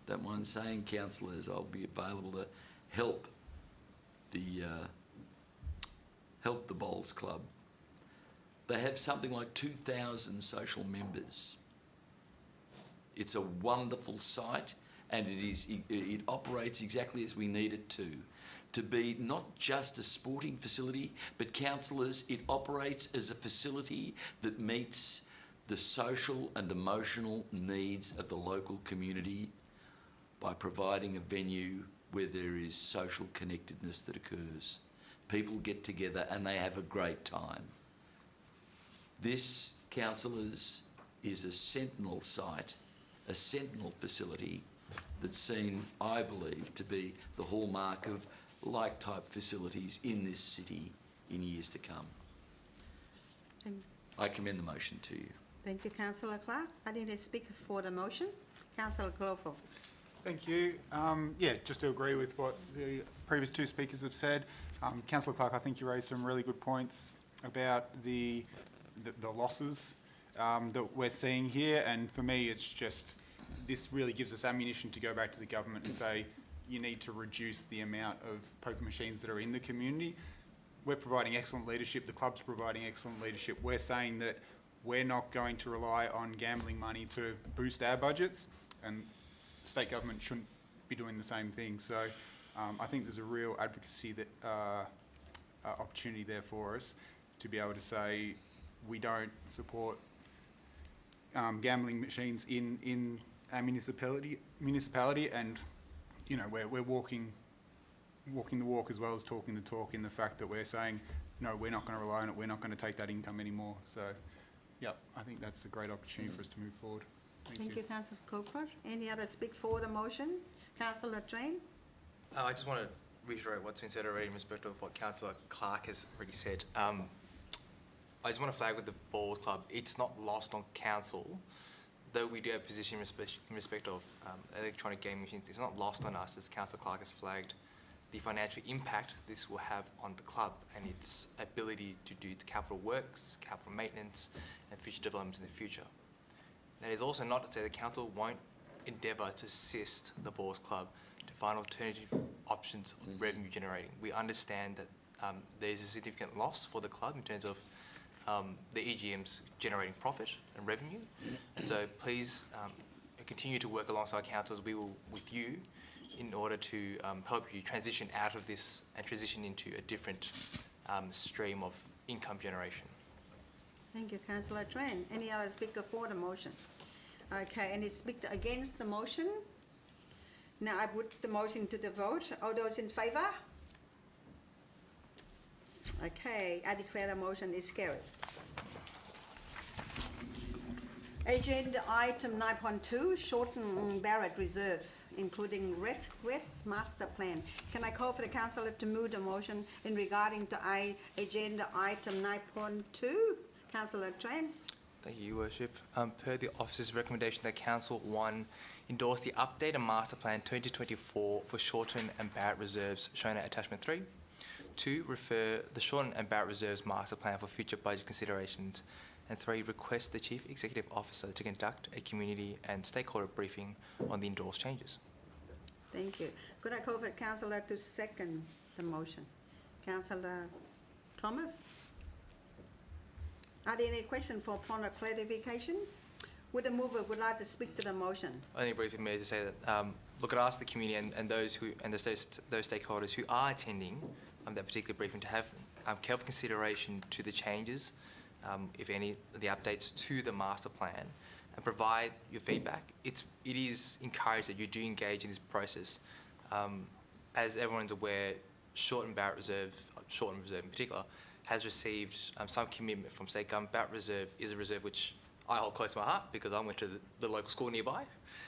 Don't mind saying, councillors, I'll be available to help the Bowls Club. They have something like 2,000 social members. It's a wonderful site, and it operates exactly as we need it to be not just a sporting facility, but councillors, it operates as a facility that meets the social and emotional needs of the local community by providing a venue where there is social connectedness that occurs. People get together and they have a great time. This, councillors, is a sentinel site, a sentinel facility that's seen, I believe, to be the hallmark of like-type facilities in this city in years to come. I commend the motion to you. Thank you, Councillor Clark. I need a speaker for the motion. Councillor Crawford. Thank you. Yeah, just to agree with what the previous two speakers have said. Councillor Clark, I think you raised some really good points about the losses that we're seeing here, and for me it's just, this really gives us ammunition to go back to the government and say, you need to reduce the amount of poker machines that are in the community. We're providing excellent leadership. The club's providing excellent leadership. We're saying that we're not going to rely on gambling money to boost our budgets, and state government shouldn't be doing the same thing. So I think there's a real advocacy that opportunity there for us to be able to say we don't support gambling machines in our municipality, and you know we're walking the walk as well as talking the talk in the fact that we're saying no, we're not going to rely on it. We're not going to take that income anymore. So, yeah, I think that's a great opportunity for us to move forward. Thank you, Councillor Coker. Any other speak for the motion? Councillor Train? I just want to reiterate what's been said already in respect of what Councillor Clark has already said. I just want to flag with the Ball Club, it's not lost on council, though we do have a position in respect of electronic gaming machines. It's not lost on us, as Councillor Clark has flagged, the financial impact this will have on the club and its ability to do its capital works, capital maintenance, and future developments in the future. That is also not to say the council won't endeavour to assist the Balls Club to find alternative options of revenue generating. We understand that there is a significant loss for the club in terms of the EGMs generating profit and revenue. And so please continue to work alongside councils. We will with you in order to help you transition out of this and transition into a different stream of income generation. Thank you, Councillor Train. Any other speaker for the motion? Okay, any speaker against the motion? Now I put the motion to the vote. All those in favour? Okay, I declare the motion is carried. Agenda item 9.2, Shorten Barrett Reserve, including RecWest Masterplan. Can I call for the councillor to move the motion in regarding to agenda item 9.2? Councillor Tran. Thank you, Your Worship. Per the officer's recommendation that Council 1 endorse the updated Masterplan 2024 for Shorten and Barrett Reserves shown at attachment 3. 2, refer the Shorten and Barrett Reserves Masterplan for future budget considerations. And 3, request the Chief Executive Officer to conduct a community and stakeholder briefing on the endorsed changes. Thank you. Could I call for the councillor to second the motion? Councillor Thomas? Are there any questions for point of clarification? Would the mover would like to speak to the motion? Only briefly, Mayor, to say that look, I'd ask the community and those who and those stakeholders who are attending that particular briefing to have careful consideration to the changes, if any, the updates to the master plan, and provide your feedback. It is encouraged that you do engage in this process. As everyone's aware, Shorten Reserve in particular, has received some commitment from state government. Barrett Reserve is a reserve which I hold close to my heart because I went to the local school nearby,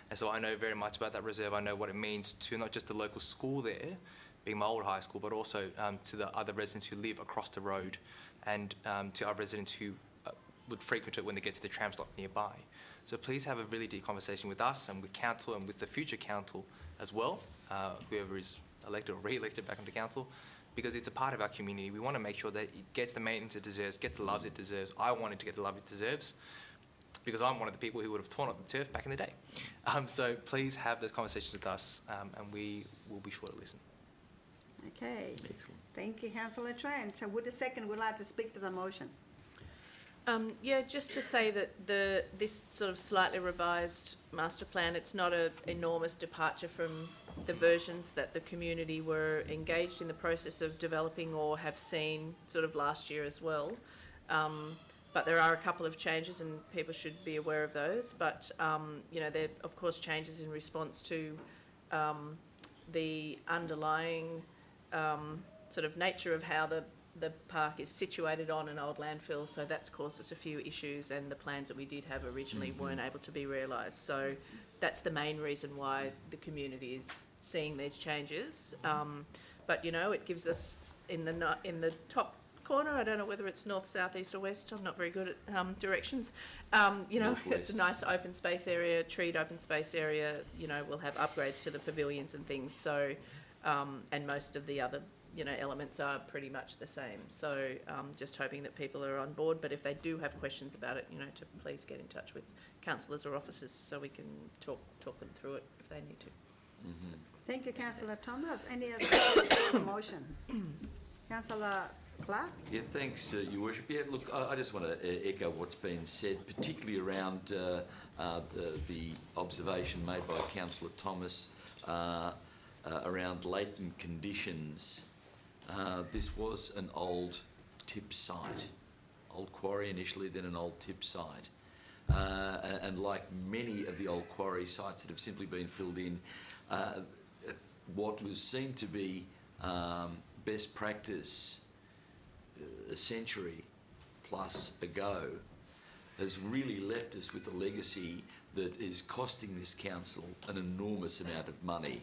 and so I know very much about that reserve. I know what it means to not just the local school there, being my old high school, but also to the other residents who live across the road, and to other residents who would frequent it when they get to the tram stop nearby. So please have a really deep conversation with us and with council and with the future council as well, whoever is elected or re-elected back into council, because it's a part of our community. We want to make sure that it gets the maintenance it deserves, gets the love it deserves. I want it to get the love it deserves because I'm one of the people who would have torn up the turf back in the day. So please have those conversations with us, and we will be sure to listen. Okay. Excellent. Thank you, Councillor Tran. So would the second would like to speak to the motion? Yeah, just to say that this sort of slightly revised master plan, it's not an enormous departure from the versions that the community were engaged in the process of developing or have seen sort of last year as well. But there are a couple of changes and people should be aware of those. But, you know, there are, of course, changes in response to the underlying sort of nature of how the park is situated on an old landfill, so that's caused us a few issues, and the plans that we did have originally weren't able to be realised. So that's the main reason why the community is seeing these changes. But you know, it gives us in the top corner, I don't know whether it's north, south, east or west, I'm not very good at directions, you know, Northwest. it's a nice open space area, treed open space area, you know, we'll have upgrades to the pavilions and things, so and most of the other, you know, elements are pretty much the same. So just hoping that people are on board, but if they do have questions about it, you know, to please get in touch with councillors or officers so we can talk them through it if they need to. Thank you, Councillor Thomas. Any other comments on the motion? Councillor Clark? Yeah, thanks, Your Worship. Yeah, look, I just want to echo what's been said, particularly around the observation made by Councillor Thomas around latent conditions. This was an old tip site, old quarry initially, then an old tip site. And like many of the old quarry sites that have simply been filled in, what was seen to be best practice a century plus ago has really left us with a legacy that is costing this council an enormous amount of money.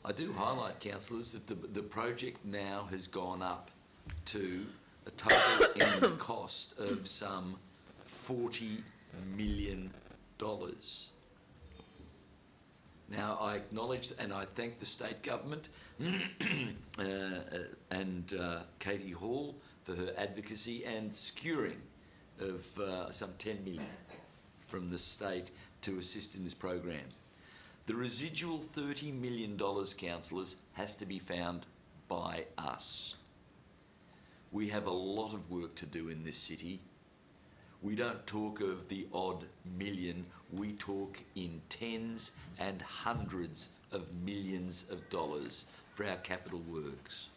I do highlight, councillors, that the project now has gone up to a total end cost of some $40 million. Now, I acknowledge and I thank the state government and Katie Hall for her advocacy and securing of some $10 million from the state to assist in this program. The residual $30 million, councillors, has to be found by us. We have a lot of work to do in this city. We don't talk of the odd million, we talk in tens and hundreds of millions of dollars for our capital works.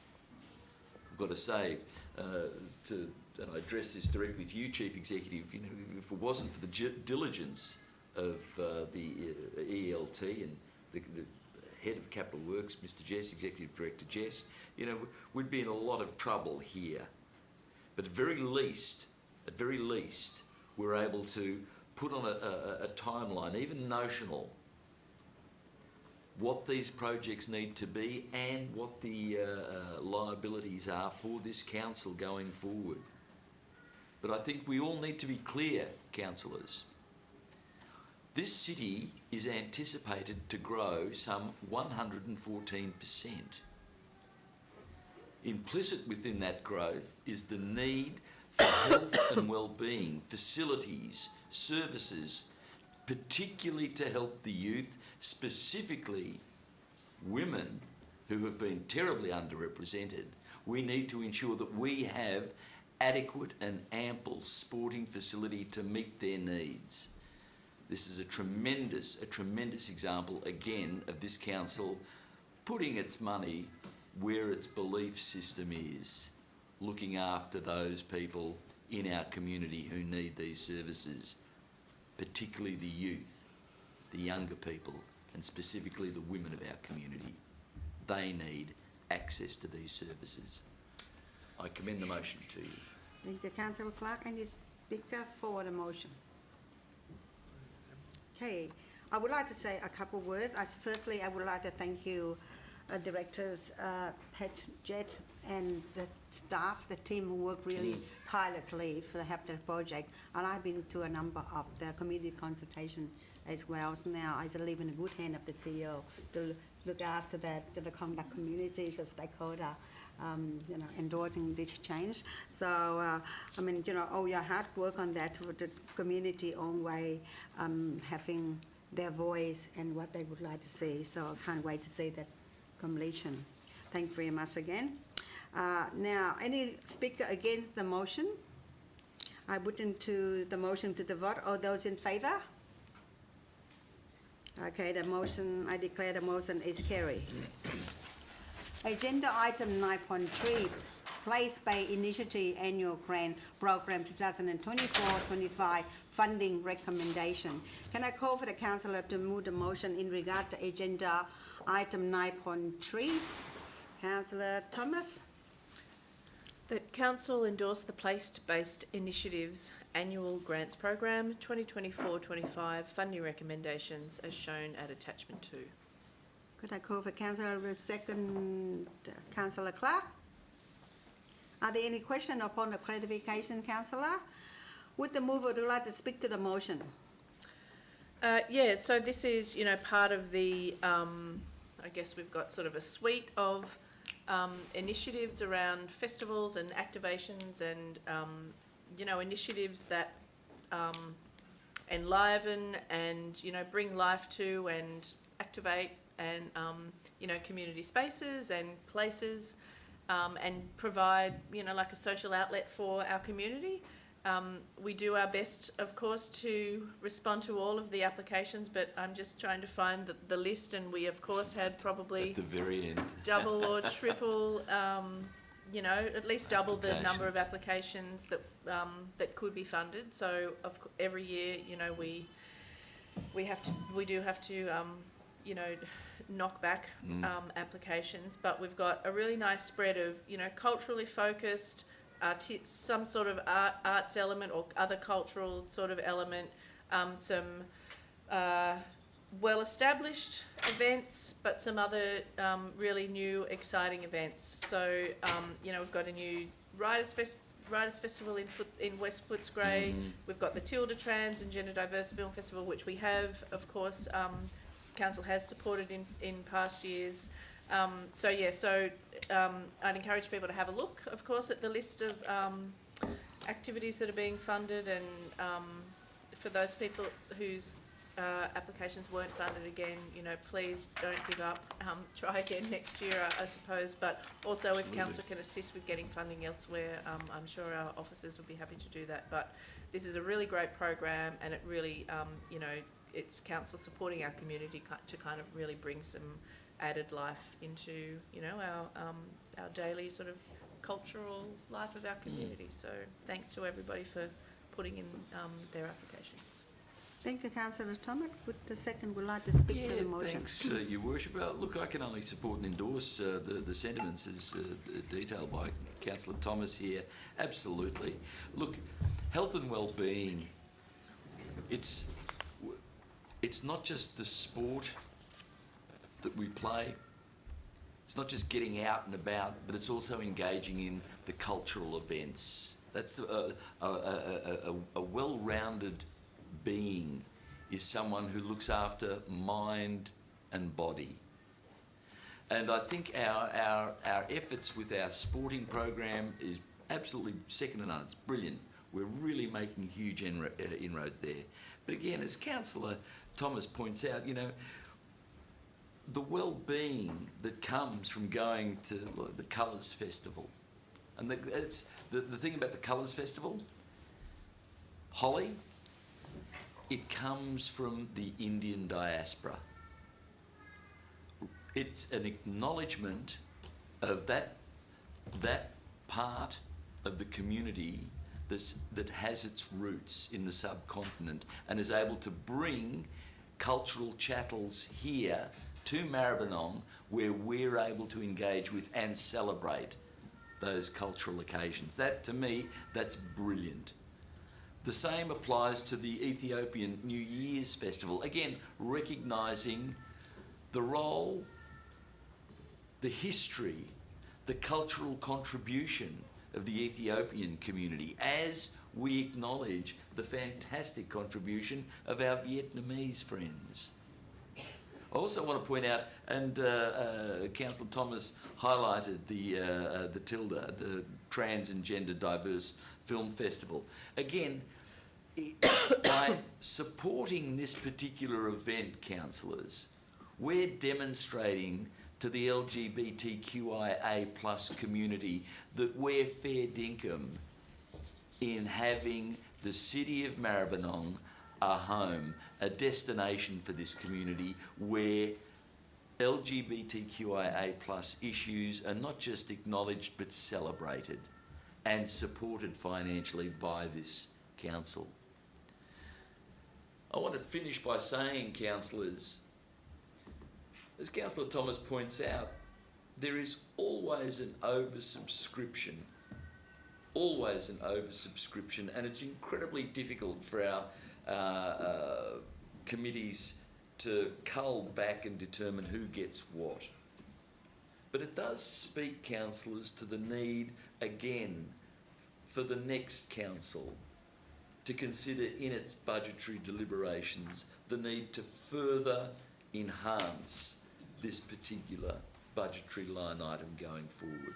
I've got to say, and I address this directly to you, Chief Executive, you know, if it wasn't for the diligence of the ELT and the Head of Capital Works, Mr. Jess, Executive Director Jess, you know, we'd be in a lot of trouble here. But at very least, we're able to put on a timeline, even notional, what these projects need to be and what the liabilities are for this council going forward. But I think we all need to be clear, councillors. This city is anticipated to grow some 114%. Implicit within that growth is the need for health and well-being, facilities, services, particularly to help the youth, specifically women who have been terribly underrepresented. We need to ensure that we have adequate and ample sporting facility to meet their needs. This is a tremendous example, again, of this council putting its money where its belief system is, looking after those people in our community who need these services, particularly the youth, the younger people, and specifically the women of our community. They need access to these services. I commend the motion to you. Thank you, Councillor Clark. Any speaker for the motion? Okay, I would like to say a couple of words. Firstly, I would like to thank you, directors, Pat, Jet, and the staff, the team who work really tirelessly to have the project. And I've been to a number of the community consultation as well. So now I leave in the good hand of the CEO to look after that, to the community, the stakeholder, you know, endorsing this change. So, I mean, you know, all your hard work on that with the community own way, having their voice and what they would like to see. So I can't wait to see that completion. Thank you very much again. Now, any speaker against the motion? I put into the motion to the vote. All those in favour? Okay, the motion, I declare the motion is carried. Agenda item 9.3, Place by Initiative Annual Grant Program 2024-25 Funding Recommendation. Can I call for the councillor to move the motion in regard to agenda item 9.3? Councillor Thomas? That council endorse the Place-Based Initiatives Annual Grants Program 2024-25 funding recommendations as shown at attachment 2. Could I call for councillor with second, Councillor Clark? Are there any questions upon the clarification, councillor? Would the mover would like to speak to the motion? Yeah, so this is, you know, part of the, I guess we've got sort of a suite of initiatives around festivals and activations and, you know, initiatives that enliven and, you know, bring life to and activate and community spaces and places, and provide, like a social outlet for our community. We do our best, of course, to respond to all of the applications, but I'm just trying to find the list, and we, of course, had probably At the very end. double or triple, at least double the number of applications that could be funded. So every year, we do have to knock back applications, but we've got a really nice spread of culturally focused, some sort of arts element or other cultural sort of element, some well-established events, but some other really new, exciting events. So, we've got a new Riders Festival in West Footscray. We've got the Tilda Trans and Gender Diverse Film Festival, which we have, of course, Council has supported in past years. I'd encourage people to have a look, of course, at the list of activities that are being funded, and for those people whose applications weren't funded again, please don't give up. Try again next year, I suppose. But also, if Council can assist with getting funding elsewhere, I'm sure our officers would be happy to do that. But this is a really great program, and it really, it's Council supporting our community to kind of really bring some added life into, our daily sort of cultural life of our community. So thanks to everybody for putting in their applications. Thank you, Councillor Tomic. Would the second would like to speak to the motion? Thanks, Your Worship. Look, I can only support and endorse the sentiments as detailed by Councillor Thomas here. Absolutely. Look, health and well-being, it's not just the sport that we play. It's not just getting out and about, but it's also engaging in the cultural events. That's a well-rounded being is someone who looks after mind and body. And I think our efforts with our sporting program is absolutely second to none. It's brilliant. We're really making huge inroads there. But again, as Councillor Thomas points out, the well-being that comes from going to the Colours Festival. And the thing about the Colours Festival, Holly, it comes from the Indian diaspora. It's an acknowledgement of that part of the community that has its roots in the subcontinent and is able to bring cultural chattels here to Maribyrnong, where we're able to engage with and celebrate those cultural occasions. That, to me, that's brilliant. The same applies to the Ethiopian New Year's Festival. Again, recognising the role, the history, the cultural contribution of the Ethiopian community as we acknowledge the fantastic contribution of our Vietnamese friends. I also want to point out, and Councillor Thomas highlighted the Tilda, the Trans and Gender Diverse Film Festival. Again, by supporting this particular event, councillors, we're demonstrating to the LGBTQIA+ community that we're fair dinkum in having the city of Maribyrnong a home, a destination for this community where LGBTQIA+ issues are not just acknowledged but celebrated and supported financially by this council. I want to finish by saying, councillors, as Councillor Thomas points out, there is always an oversubscription, and it's incredibly difficult for our committees to cull back and determine who gets what. But it does speak, councillors, to the need, again, for the next council to consider in its budgetary deliberations the need to further enhance this particular budgetary line item going forward.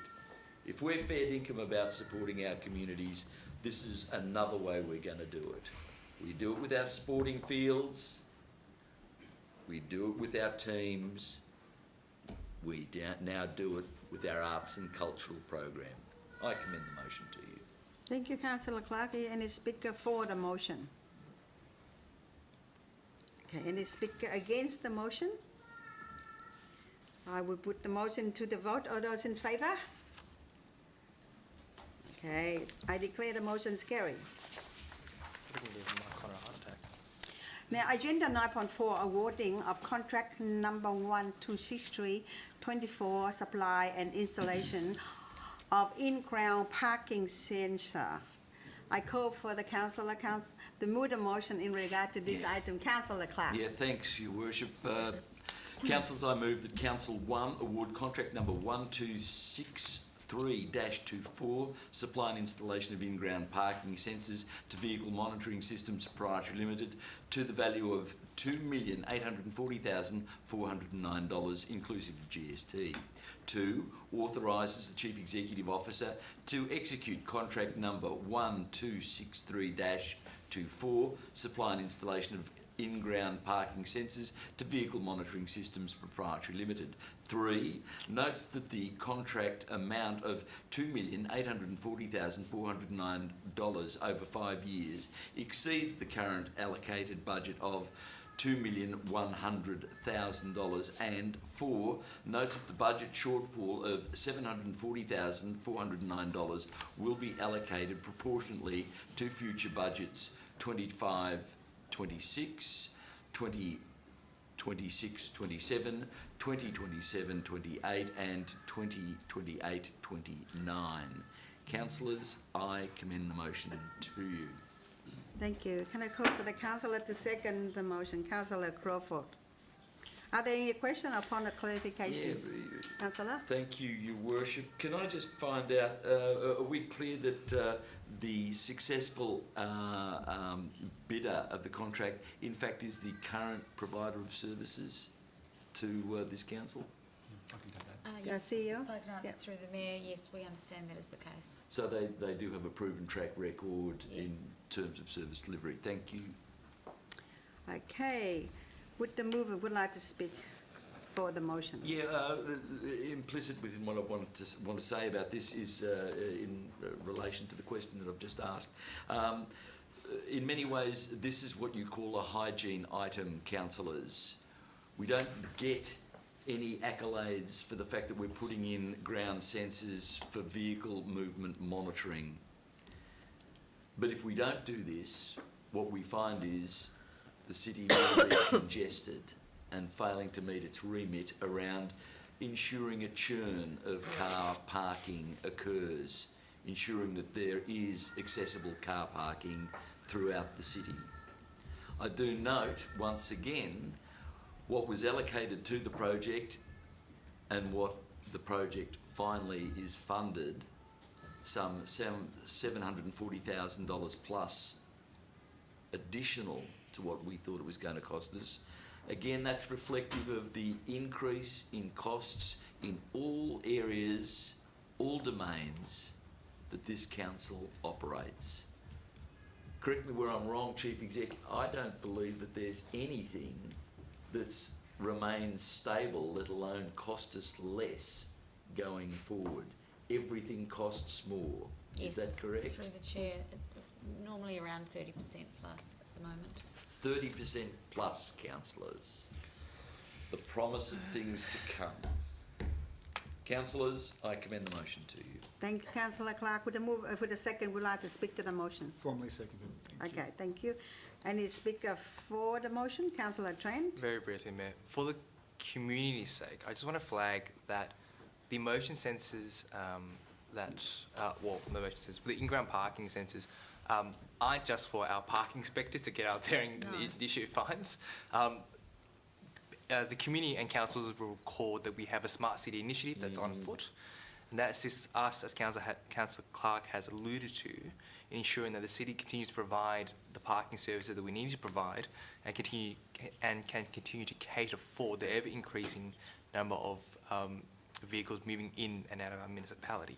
If we're fair dinkum about supporting our communities, this is another way we're going to do it. We do it with our sporting fields, we do it with our teams, we now do it with our arts and cultural program. I commend the motion to you. Thank you, Councillor Clark. Any speaker for the motion? Okay, any speaker against the motion? I will put the motion to the vote. All those in favour? Okay, I declare the motion's carried. Now, agenda 9.4, awarding of contract number 1263-24, supply and installation of in-ground parking sensor. I call for the councillor, the mood of motion in regard to this item. Councillor Clark. Yeah, thanks, Your Worship. Councillors, I move that Council 1 award contract number 1263-24, supply and installation of in-ground parking sensors to Vehicle Monitoring Systems Proprietary Limited to the value of $2,840,409, inclusive of GST. 2, authorises the Chief Executive Officer to execute contract number 1263-24, supply and installation of in-ground parking sensors to Vehicle Monitoring Systems Proprietary Limited. 3, notes that the contract amount of $2,840,409 over 5 years exceeds the current allocated budget of $2,100,000, and 4, notes that the budget shortfall of $740,409 will be allocated proportionately to future budgets 25-26, 2026-27, 2027-28 and 2028-29. Councillors, I commend the motion to you. Thank you. Can I call for the councillor to second the motion? Councillor Crawford. Are there any questions upon the clarification? Yeah, Councillor? thank you, Your Worship. Can I just find out, are we clear that the successful bidder of the contract, in fact, is the current provider of services to this council? I can take that. Yes, CEO? if I can answer Yep. through the Mayor, yes, we understand that is the case. So they do have a proven track record in Yes. terms of service delivery. Thank you. Okay. Would the mover would like to speak for the motion? Yeah, implicit within what I want to say about this is in relation to the question that I've just asked. In many ways, this is what you call a hygiene item, councillors. We don't get any accolades for the fact that we're putting in ground sensors for vehicle movement monitoring. But if we don't do this, what we find is the city will be congested and failing to meet its remit around ensuring a churn of car parking occurs, ensuring that there is accessible car parking throughout the city. I do note, once again, what was allocated to the project and what the project finally is funded, some $740,000 plus additional to what we thought it was going to cost us. Again, that's reflective of the increase in costs in all areas, all domains that this council operates. Correct me where I'm wrong, Chief Exec, I don't believe that there's anything that's remains stable, let alone cost us less going forward. Everything costs more. Yes, Is that correct? through the chair, normally around 30% plus at the moment. 30% plus, councillors. The promise of things to come. Councillors, I commend the motion to you. Thank you, Councillor Clark. Would the mover, for the second, would like to speak to the motion? Formally seconded. Thank you. Okay, thank you. Any speaker for the motion? Councillor Trent? Very briefly, Mayor. For the community's sake, I just want to flag that the motion sensors the motion sensors, the in-ground parking sensors aren't just for our parking inspectors to get out there and issue fines. The community and councils will recall that we have a smart city initiative that's on foot, and that assists us, as Councillor Clark has alluded to, in ensuring that the city continues to provide the parking services that we need to provide and can continue to cater for the ever-increasing number of vehicles moving in and out of our municipality.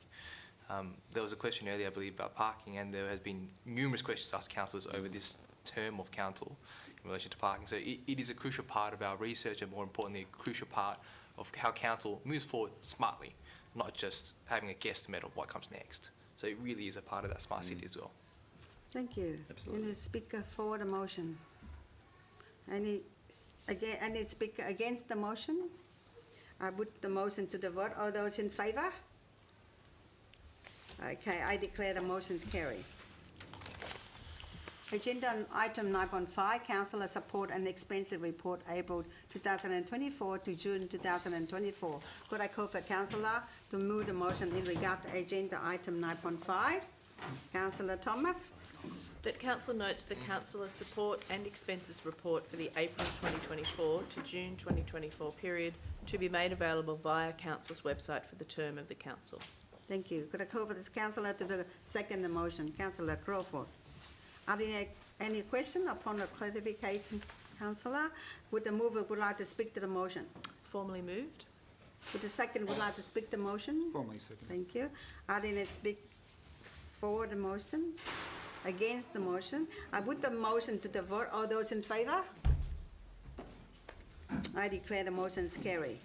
There was a question earlier, I believe, about parking, and there has been numerous questions asked councillors over this term of council in relation to parking. So it is a crucial part of our research, and more importantly, a crucial part of how council moves forward smartly, not just having a guesstimate of what comes next. So it really is a part of that smart city as well. Thank you. Absolutely. Any speaker for the motion? Any speaker against the motion? I put the motion to the vote. All those in favour? Okay, I declare the motion's carried. Agenda item 9.5, Councillor Support and Expenses Report, April 2024 to June 2024. Could I call for Councillor to move the motion in regard to agenda item 9.5? Councillor Thomas? That council notes the councillor support and expenses report for the April 2024 to June 2024 period to be made available via council's website for the term of the council. Thank you. Could I call for this councillor to second the motion? Councillor Crawford. Are there any question upon the clarification, councillor? Would the mover would like to speak to the motion? Formally moved. Would the second would like to speak to the motion? Formally second. Thank you. Are there any speak for the motion? Against the motion? I put the motion to the vote. All those in favour? I declare the motion's carried.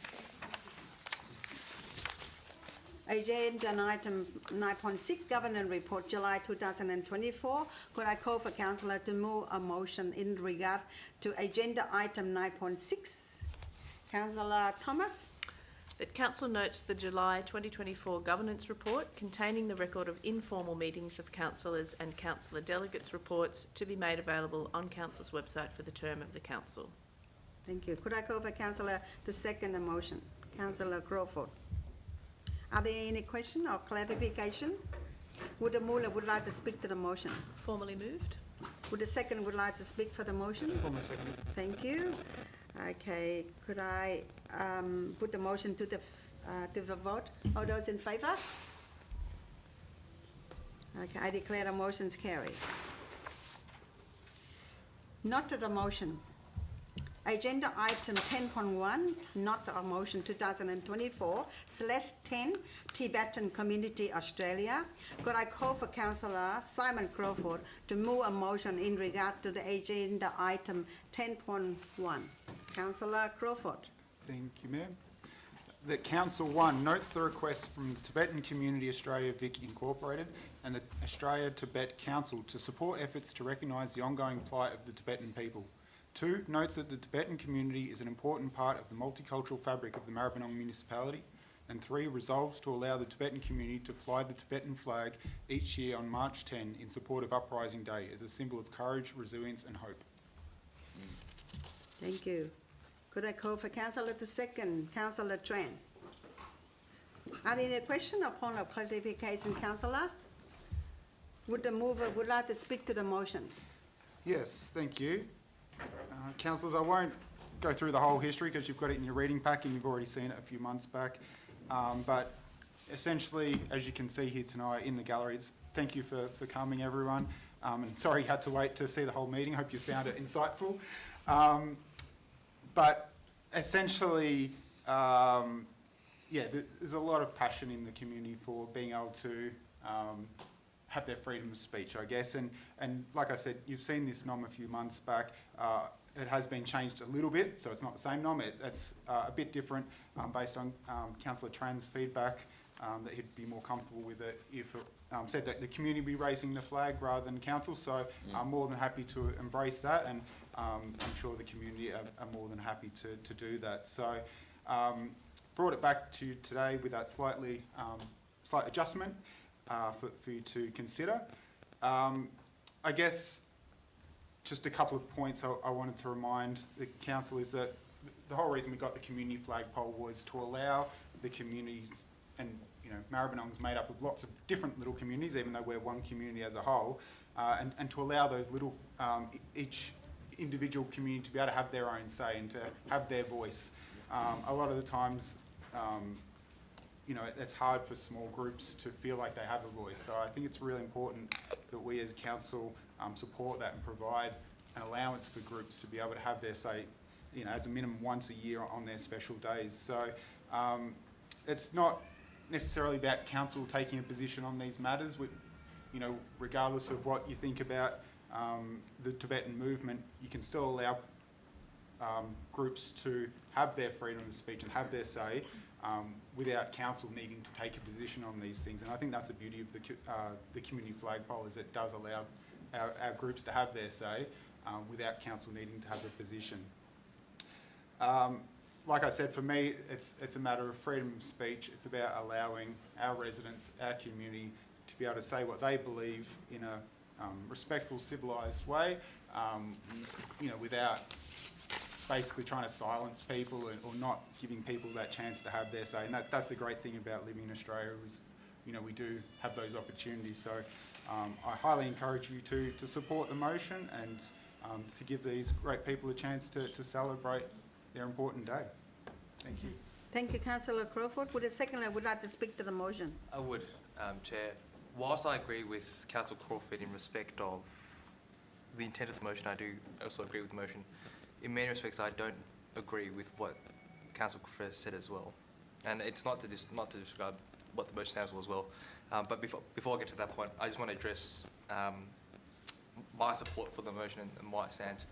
Agenda item 9.6, Governance Report, July 2024. Could I call for councillor to move a motion in regard to agenda item 9.6? Councillor Thomas? That council notes the July 2024 governance report containing the record of informal meetings of councillors and councillor delegates reports to be made available on council's website for the term of the council. Thank you. Could I call for councillor to second the motion? Councillor Crawford. Are there any question or clarification? Would the mover would like to speak to the motion? Formally moved. Would the second would like to speak for the motion? Formally second. Thank you. Okay, could I put the motion to the vote? All those in favour? Okay, I declare the motion's carried. Not to the motion. Agenda item 10.1, not a motion 2024/10 Tibetan Community Australia. Could I call for Councillor Simon Crawford to move a motion in regard to the agenda item 10.1? Councillor Crawford. Thank you, Mayor. That Council 1 notes the request from the Tibetan Community Australia Vic Incorporated and the Australia Tibet Council to support efforts to recognise the ongoing plight of the Tibetan people. 2, notes that the Tibetan community is an important part of the multicultural fabric of the Maribyrnong municipality. And 3, resolves to allow the Tibetan community to fly the Tibetan flag each year on March 10 in support of Uprising Day as a symbol of courage, resilience and hope. Thank you. Could I call for Councillor to second? Councillor Tran. Are there any question upon a clarification, Councillor? Would the mover would like to speak to the motion? Yes, thank you. Councillors, I won't go through the whole history because you've got it in your reading pack and you've already seen it a few months back. But essentially, as you can see here tonight in the galleries, thank you for coming, everyone. And sorry you had to wait to see the whole meeting. Hope you found it insightful. But essentially, there's a lot of passion in the community for being able to have their freedom of speech, I guess. And like I said, you've seen this NOM a few months back. It has been changed a little bit, so it's not the same NOM. It's a bit different based on Councillor Tran's feedback, that he'd be more comfortable with it if it said that the community be raising the flag rather than council. So I'm more than happy to embrace that, and I'm sure the community are more than happy to do that. So brought it back to today with that slight adjustment for you to consider. I guess just a couple of points I wanted to remind the council is that the whole reason we got the community flagpole was to allow the communities, and Maribyrnong's made up of lots of different little communities, even though we're one community as a whole, and to allow those little, each individual community to be able to have their own say and to have their voice. A lot of the times, it's hard for small groups to feel like they have a voice. So I think it's really important that we as council support that and provide an allowance for groups to be able to have their say, as a minimum once a year on their special days. So it's not necessarily about council taking a position on these matters. Regardless of what you think about the Tibetan movement, you can still allow groups to have their freedom of speech and have their say without council needing to take a position on these things. And I think that's the beauty of the community flagpole, is it does allow our groups to have their say without council needing to have a position. Like I said, for me, it's a matter of freedom of speech. It's about allowing our residents, our community, to be able to say what they believe in a respectful, civilised way, without basically trying to silence people or not giving people that chance to have their say. And that's the great thing about living in Australia is, we do have those opportunities. So I highly encourage you to support the motion and to give these great people a chance to celebrate their important day. Thank you. Thank you, Councillor Crawford. Would a seconder would like to speak to the motion? I would, Chair. Whilst I agree with Councillor Crawford in respect of the intent of the motion, I do also agree with the motion. In many respects, I don't agree with what Councillor Crawford said as well. And it's not to disregard what the motion stands for as well. But before I get to that point, I just want to address my support for the motion and why it stands.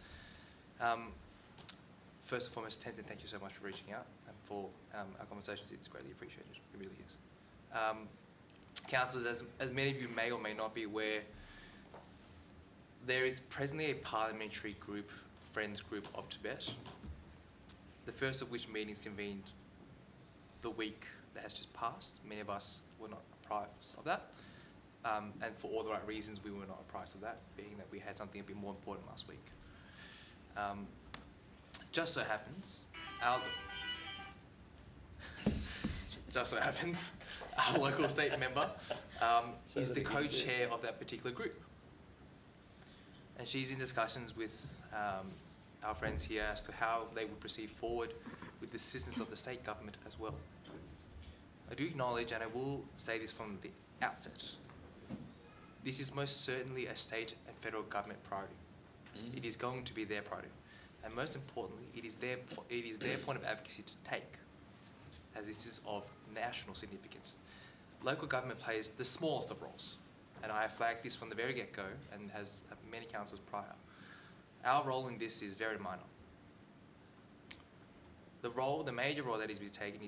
First and foremost, Tenzin, thank you so much for reaching out and for our conversations. It's greatly appreciated. It really is. Councillors, as many of you may or may not be aware, there is presently a parliamentary group, Friends Group of Tibet, the first of which meetings convened the week that has just passed. Many of us were not apprised of that. And for all the right reasons, we were not apprised of that, being that we had something a bit more important last week. Just so happens, our local state member is the co-chair of that particular group. And she's in discussions with our friends here as to how they would proceed forward with the assistance of the state government as well. I do acknowledge, and I will say this from the outset, this is most certainly a state and federal government priority. It is going to be their priority. And most importantly, it is their point of advocacy to take, as this is of national significance. Local government plays the smallest of roles, and I have flagged this from the very get-go and has many councillors prior. Our role in this is very minor. The major role that needs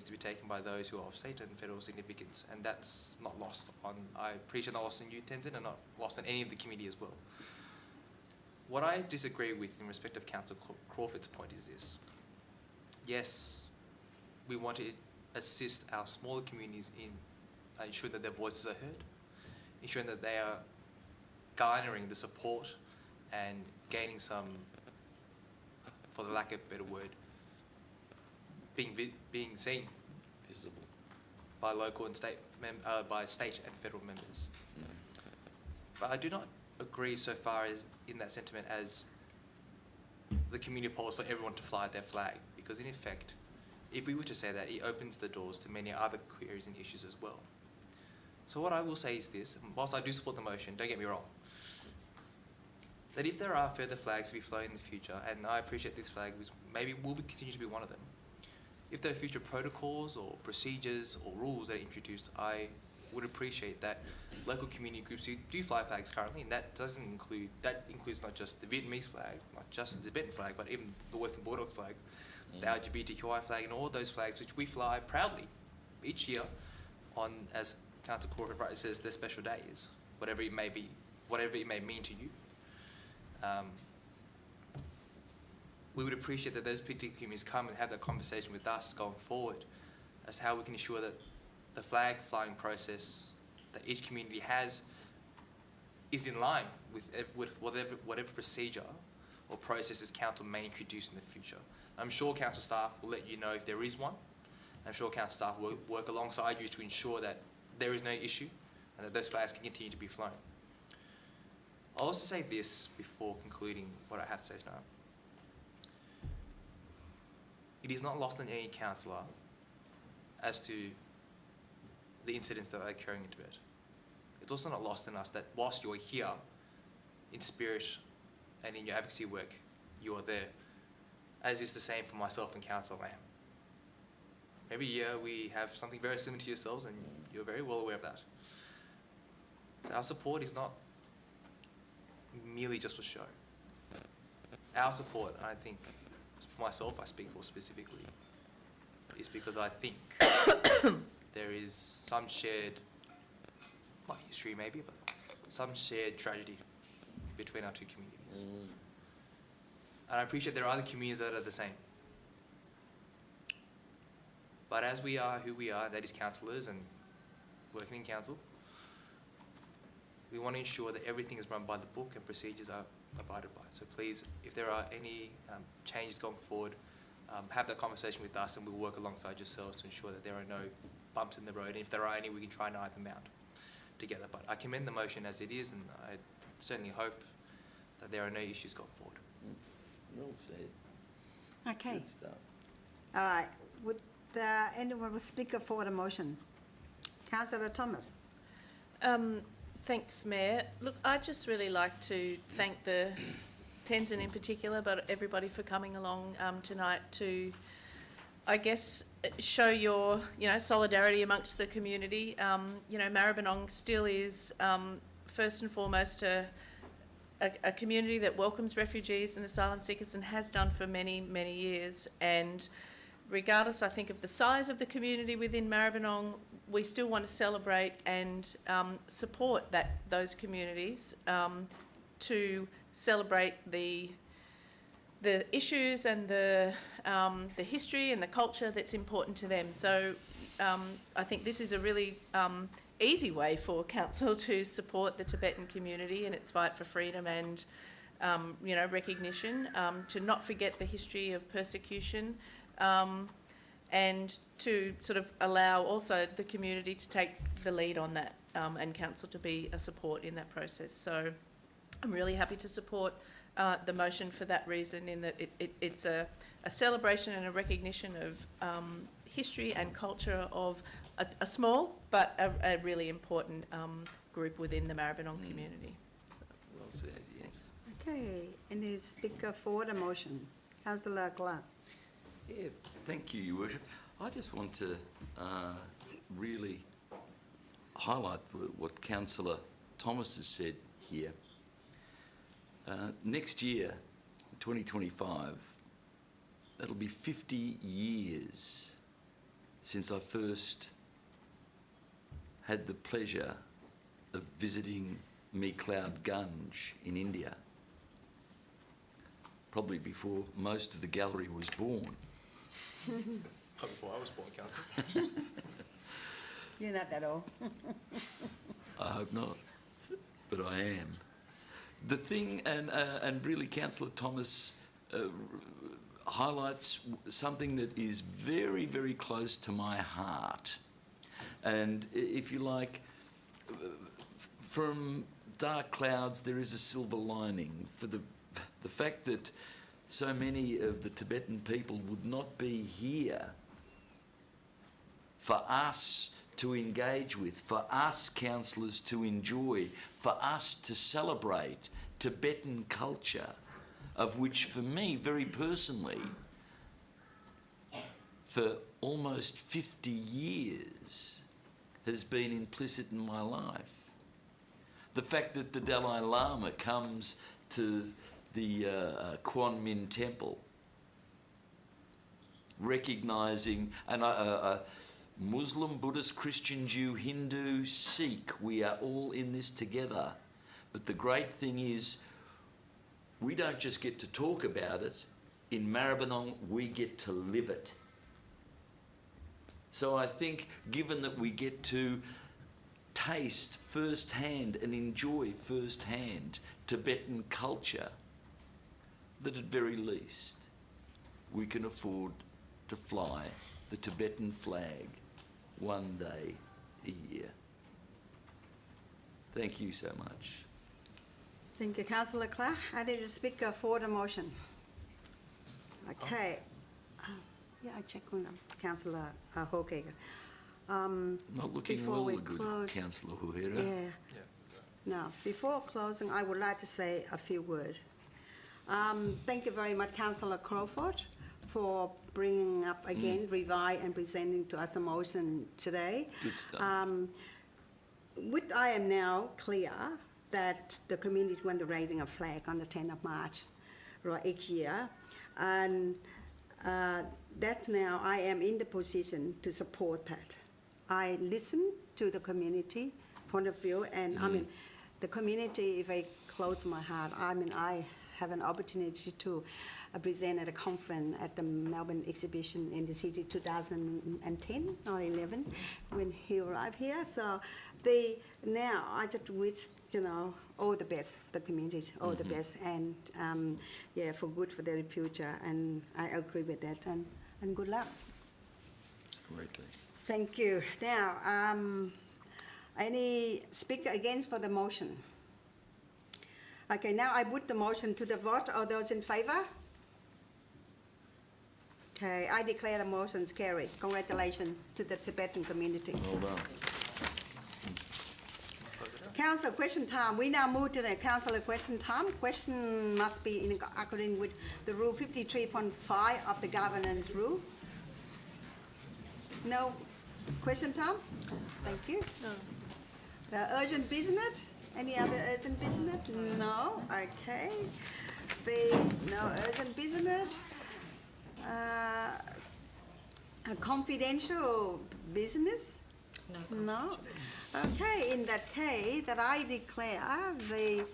to be taken by those who are of state and federal significance, and that's not lost on, I appreciate not lost on you, Tenzin, and not lost on any of the committee as well. What I disagree with in respect of Councillor Crawford's point is this. Yes, we want to assist our smaller communities in ensuring that their voices are heard, ensuring that they are garnering the support and gaining some, for the lack of a better word, being seen, Visible. by local and by state and federal members. But I do not agree so far as in that sentiment as the community polls for everyone to fly their flag, because in effect, if we were to say that, it opens the doors to many other queries and issues as well. So what I will say is this, and whilst I do support the motion, don't get me wrong, that if there are further flags to be flown in the future, and I appreciate this flag maybe will continue to be one of them, if there are future protocols or procedures or rules that are introduced, I would appreciate that local community groups who do fly flags currently, and that includes not just the Vietnamese flag, not just the Tibetan flag, but even the Western Border flag, the LGBTQI flag, and all those flags which we fly proudly each year on, as Councillor Crawford rightly says, their special days, whatever it may be, whatever it may mean to you. We would appreciate that those particular communities come and have that conversation with us going forward as to how we can ensure that the flag flying process that each community has is in line with whatever procedure or processes council may introduce in the future. I'm sure council staff will let you know if there is one. I'm sure council staff will work alongside you to ensure that there is no issue and that those flags can continue to be flown. I'll also say this before concluding what I have to say tonight. It is not lost on any councillor as to the incidents that are occurring in Tibet. It's also not lost on us that whilst you're here in spirit and in your advocacy work, you are there, as is the same for myself and Councillor Lamb. Every year we have something very similar to yourselves, and you're very well aware of that. So our support is not merely just for show. Our support, I think, for myself, I speak for specifically, is because I think there is some shared, not history maybe, but some shared tragedy between our two communities. And I appreciate there are other communities that are the same. But as we are who we are, that is councillors and working in council, we want to ensure that everything is run by the book and procedures are abided by. So please, if there are any changes going forward, have that conversation with us and we'll work alongside yourselves to ensure that there are no bumps in the road. And if there are any, we can try and iron them out together. But I commend the motion as it is, and I certainly hope that there are no issues going forward. Well said. Okay. Good stuff. All right. Would anyone will speak for the motion? Councillor Thomas. Thanks, Mayor. Look, I'd just really like to thank the Tenzin in particular, but everybody for coming along tonight to, I guess, show your, solidarity amongst the community. Maribyrnong still is, first and foremost, a community that welcomes refugees and asylum seekers and has done for many, many years. And regardless, I think, of the size of the community within Maribyrnong, we still want to celebrate and support those communities to celebrate the issues and the history and the culture that's important to them. So I think this is a really easy way for council to support the Tibetan community in its fight for freedom and recognition, to not forget the history of persecution, and to sort of allow also the community to take the lead on that, and council to be a support in that process. So I'm really happy to support the motion for that reason, in that it's a celebration and a recognition of history and culture of a small but a really important group within the Maribyrnong community. So. Well said, yes. Okay. Any speaker for the motion? Councillor Clark. Yeah, thank you, Your Worship. I just want to really highlight what Councillor Thomas has said here. Next year, 2025, that'll be 50 years since I first had the pleasure of visiting Cloud Gunj in India, probably before most of the gallery was born. Not before I was born, Councillor. You're not that old. I hope not, but I am. The thing, and really Councillor Thomas highlights something that is very, very close to my heart. And if you like, from dark clouds there is a silver lining, for the fact that so many of the Tibetan people would not be here for us to engage with, for us councillors to enjoy, for us to celebrate Tibetan culture, of which for me, very personally, for almost 50 years has been implicit in my life. The fact that the Dalai Lama comes to the Kuan Min Temple, recognising, and Muslim, Buddhist, Christian, Jew, Hindu, Sikh, we are all in this together. But the great thing is, we don't just get to talk about it. In Maribyrnong, we get to live it. So I think, given that we get to taste firsthand and enjoy firsthand Tibetan culture, that at very least we can afford to fly the Tibetan flag one day a year. Thank you so much. Thank you, Councillor Clark. I need a speaker for the motion. Okay. Yeah, I check on Councillor Hokager. Not looking before well, we good close- Councillor Huhera. Yeah. Now, before closing, I would like to say a few words. Thank you very much, Councillor Crawford, for bringing up again, revive and presenting to us a motion today. Good stuff. I am now clear that the community is going to raising a flag on the 10th of March, right, each year. And that now I am in the position to support that. I listen to the community point of view, and I mean, the community, if I close my heart, I mean, I have an opportunity to present at a conference at the Melbourne exhibition in the city 2010 or 11 when he arrived here. So now I just wish, you know, all the best for the community, all the best, and yeah, for good for their future, and I agree with that, and good luck. Greatly. Thank you. Now, any speaker against for the motion? Okay, now I put the motion to the vote. All those in favour? Okay, I declare the motions carried. Congratulations to the Tibetan community. Well done. Council question time. We now move to the councillor question time. Question must be in accordance with the rule 53.5 of the governance rule. No question time? Thank you. No. The urgent business? Any other urgent business? No? Okay. No urgent business. A confidential business? No? Okay, in that case, that I declare the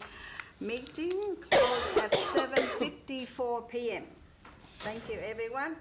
meeting closed at 7:54 p.m. Thank you, everyone.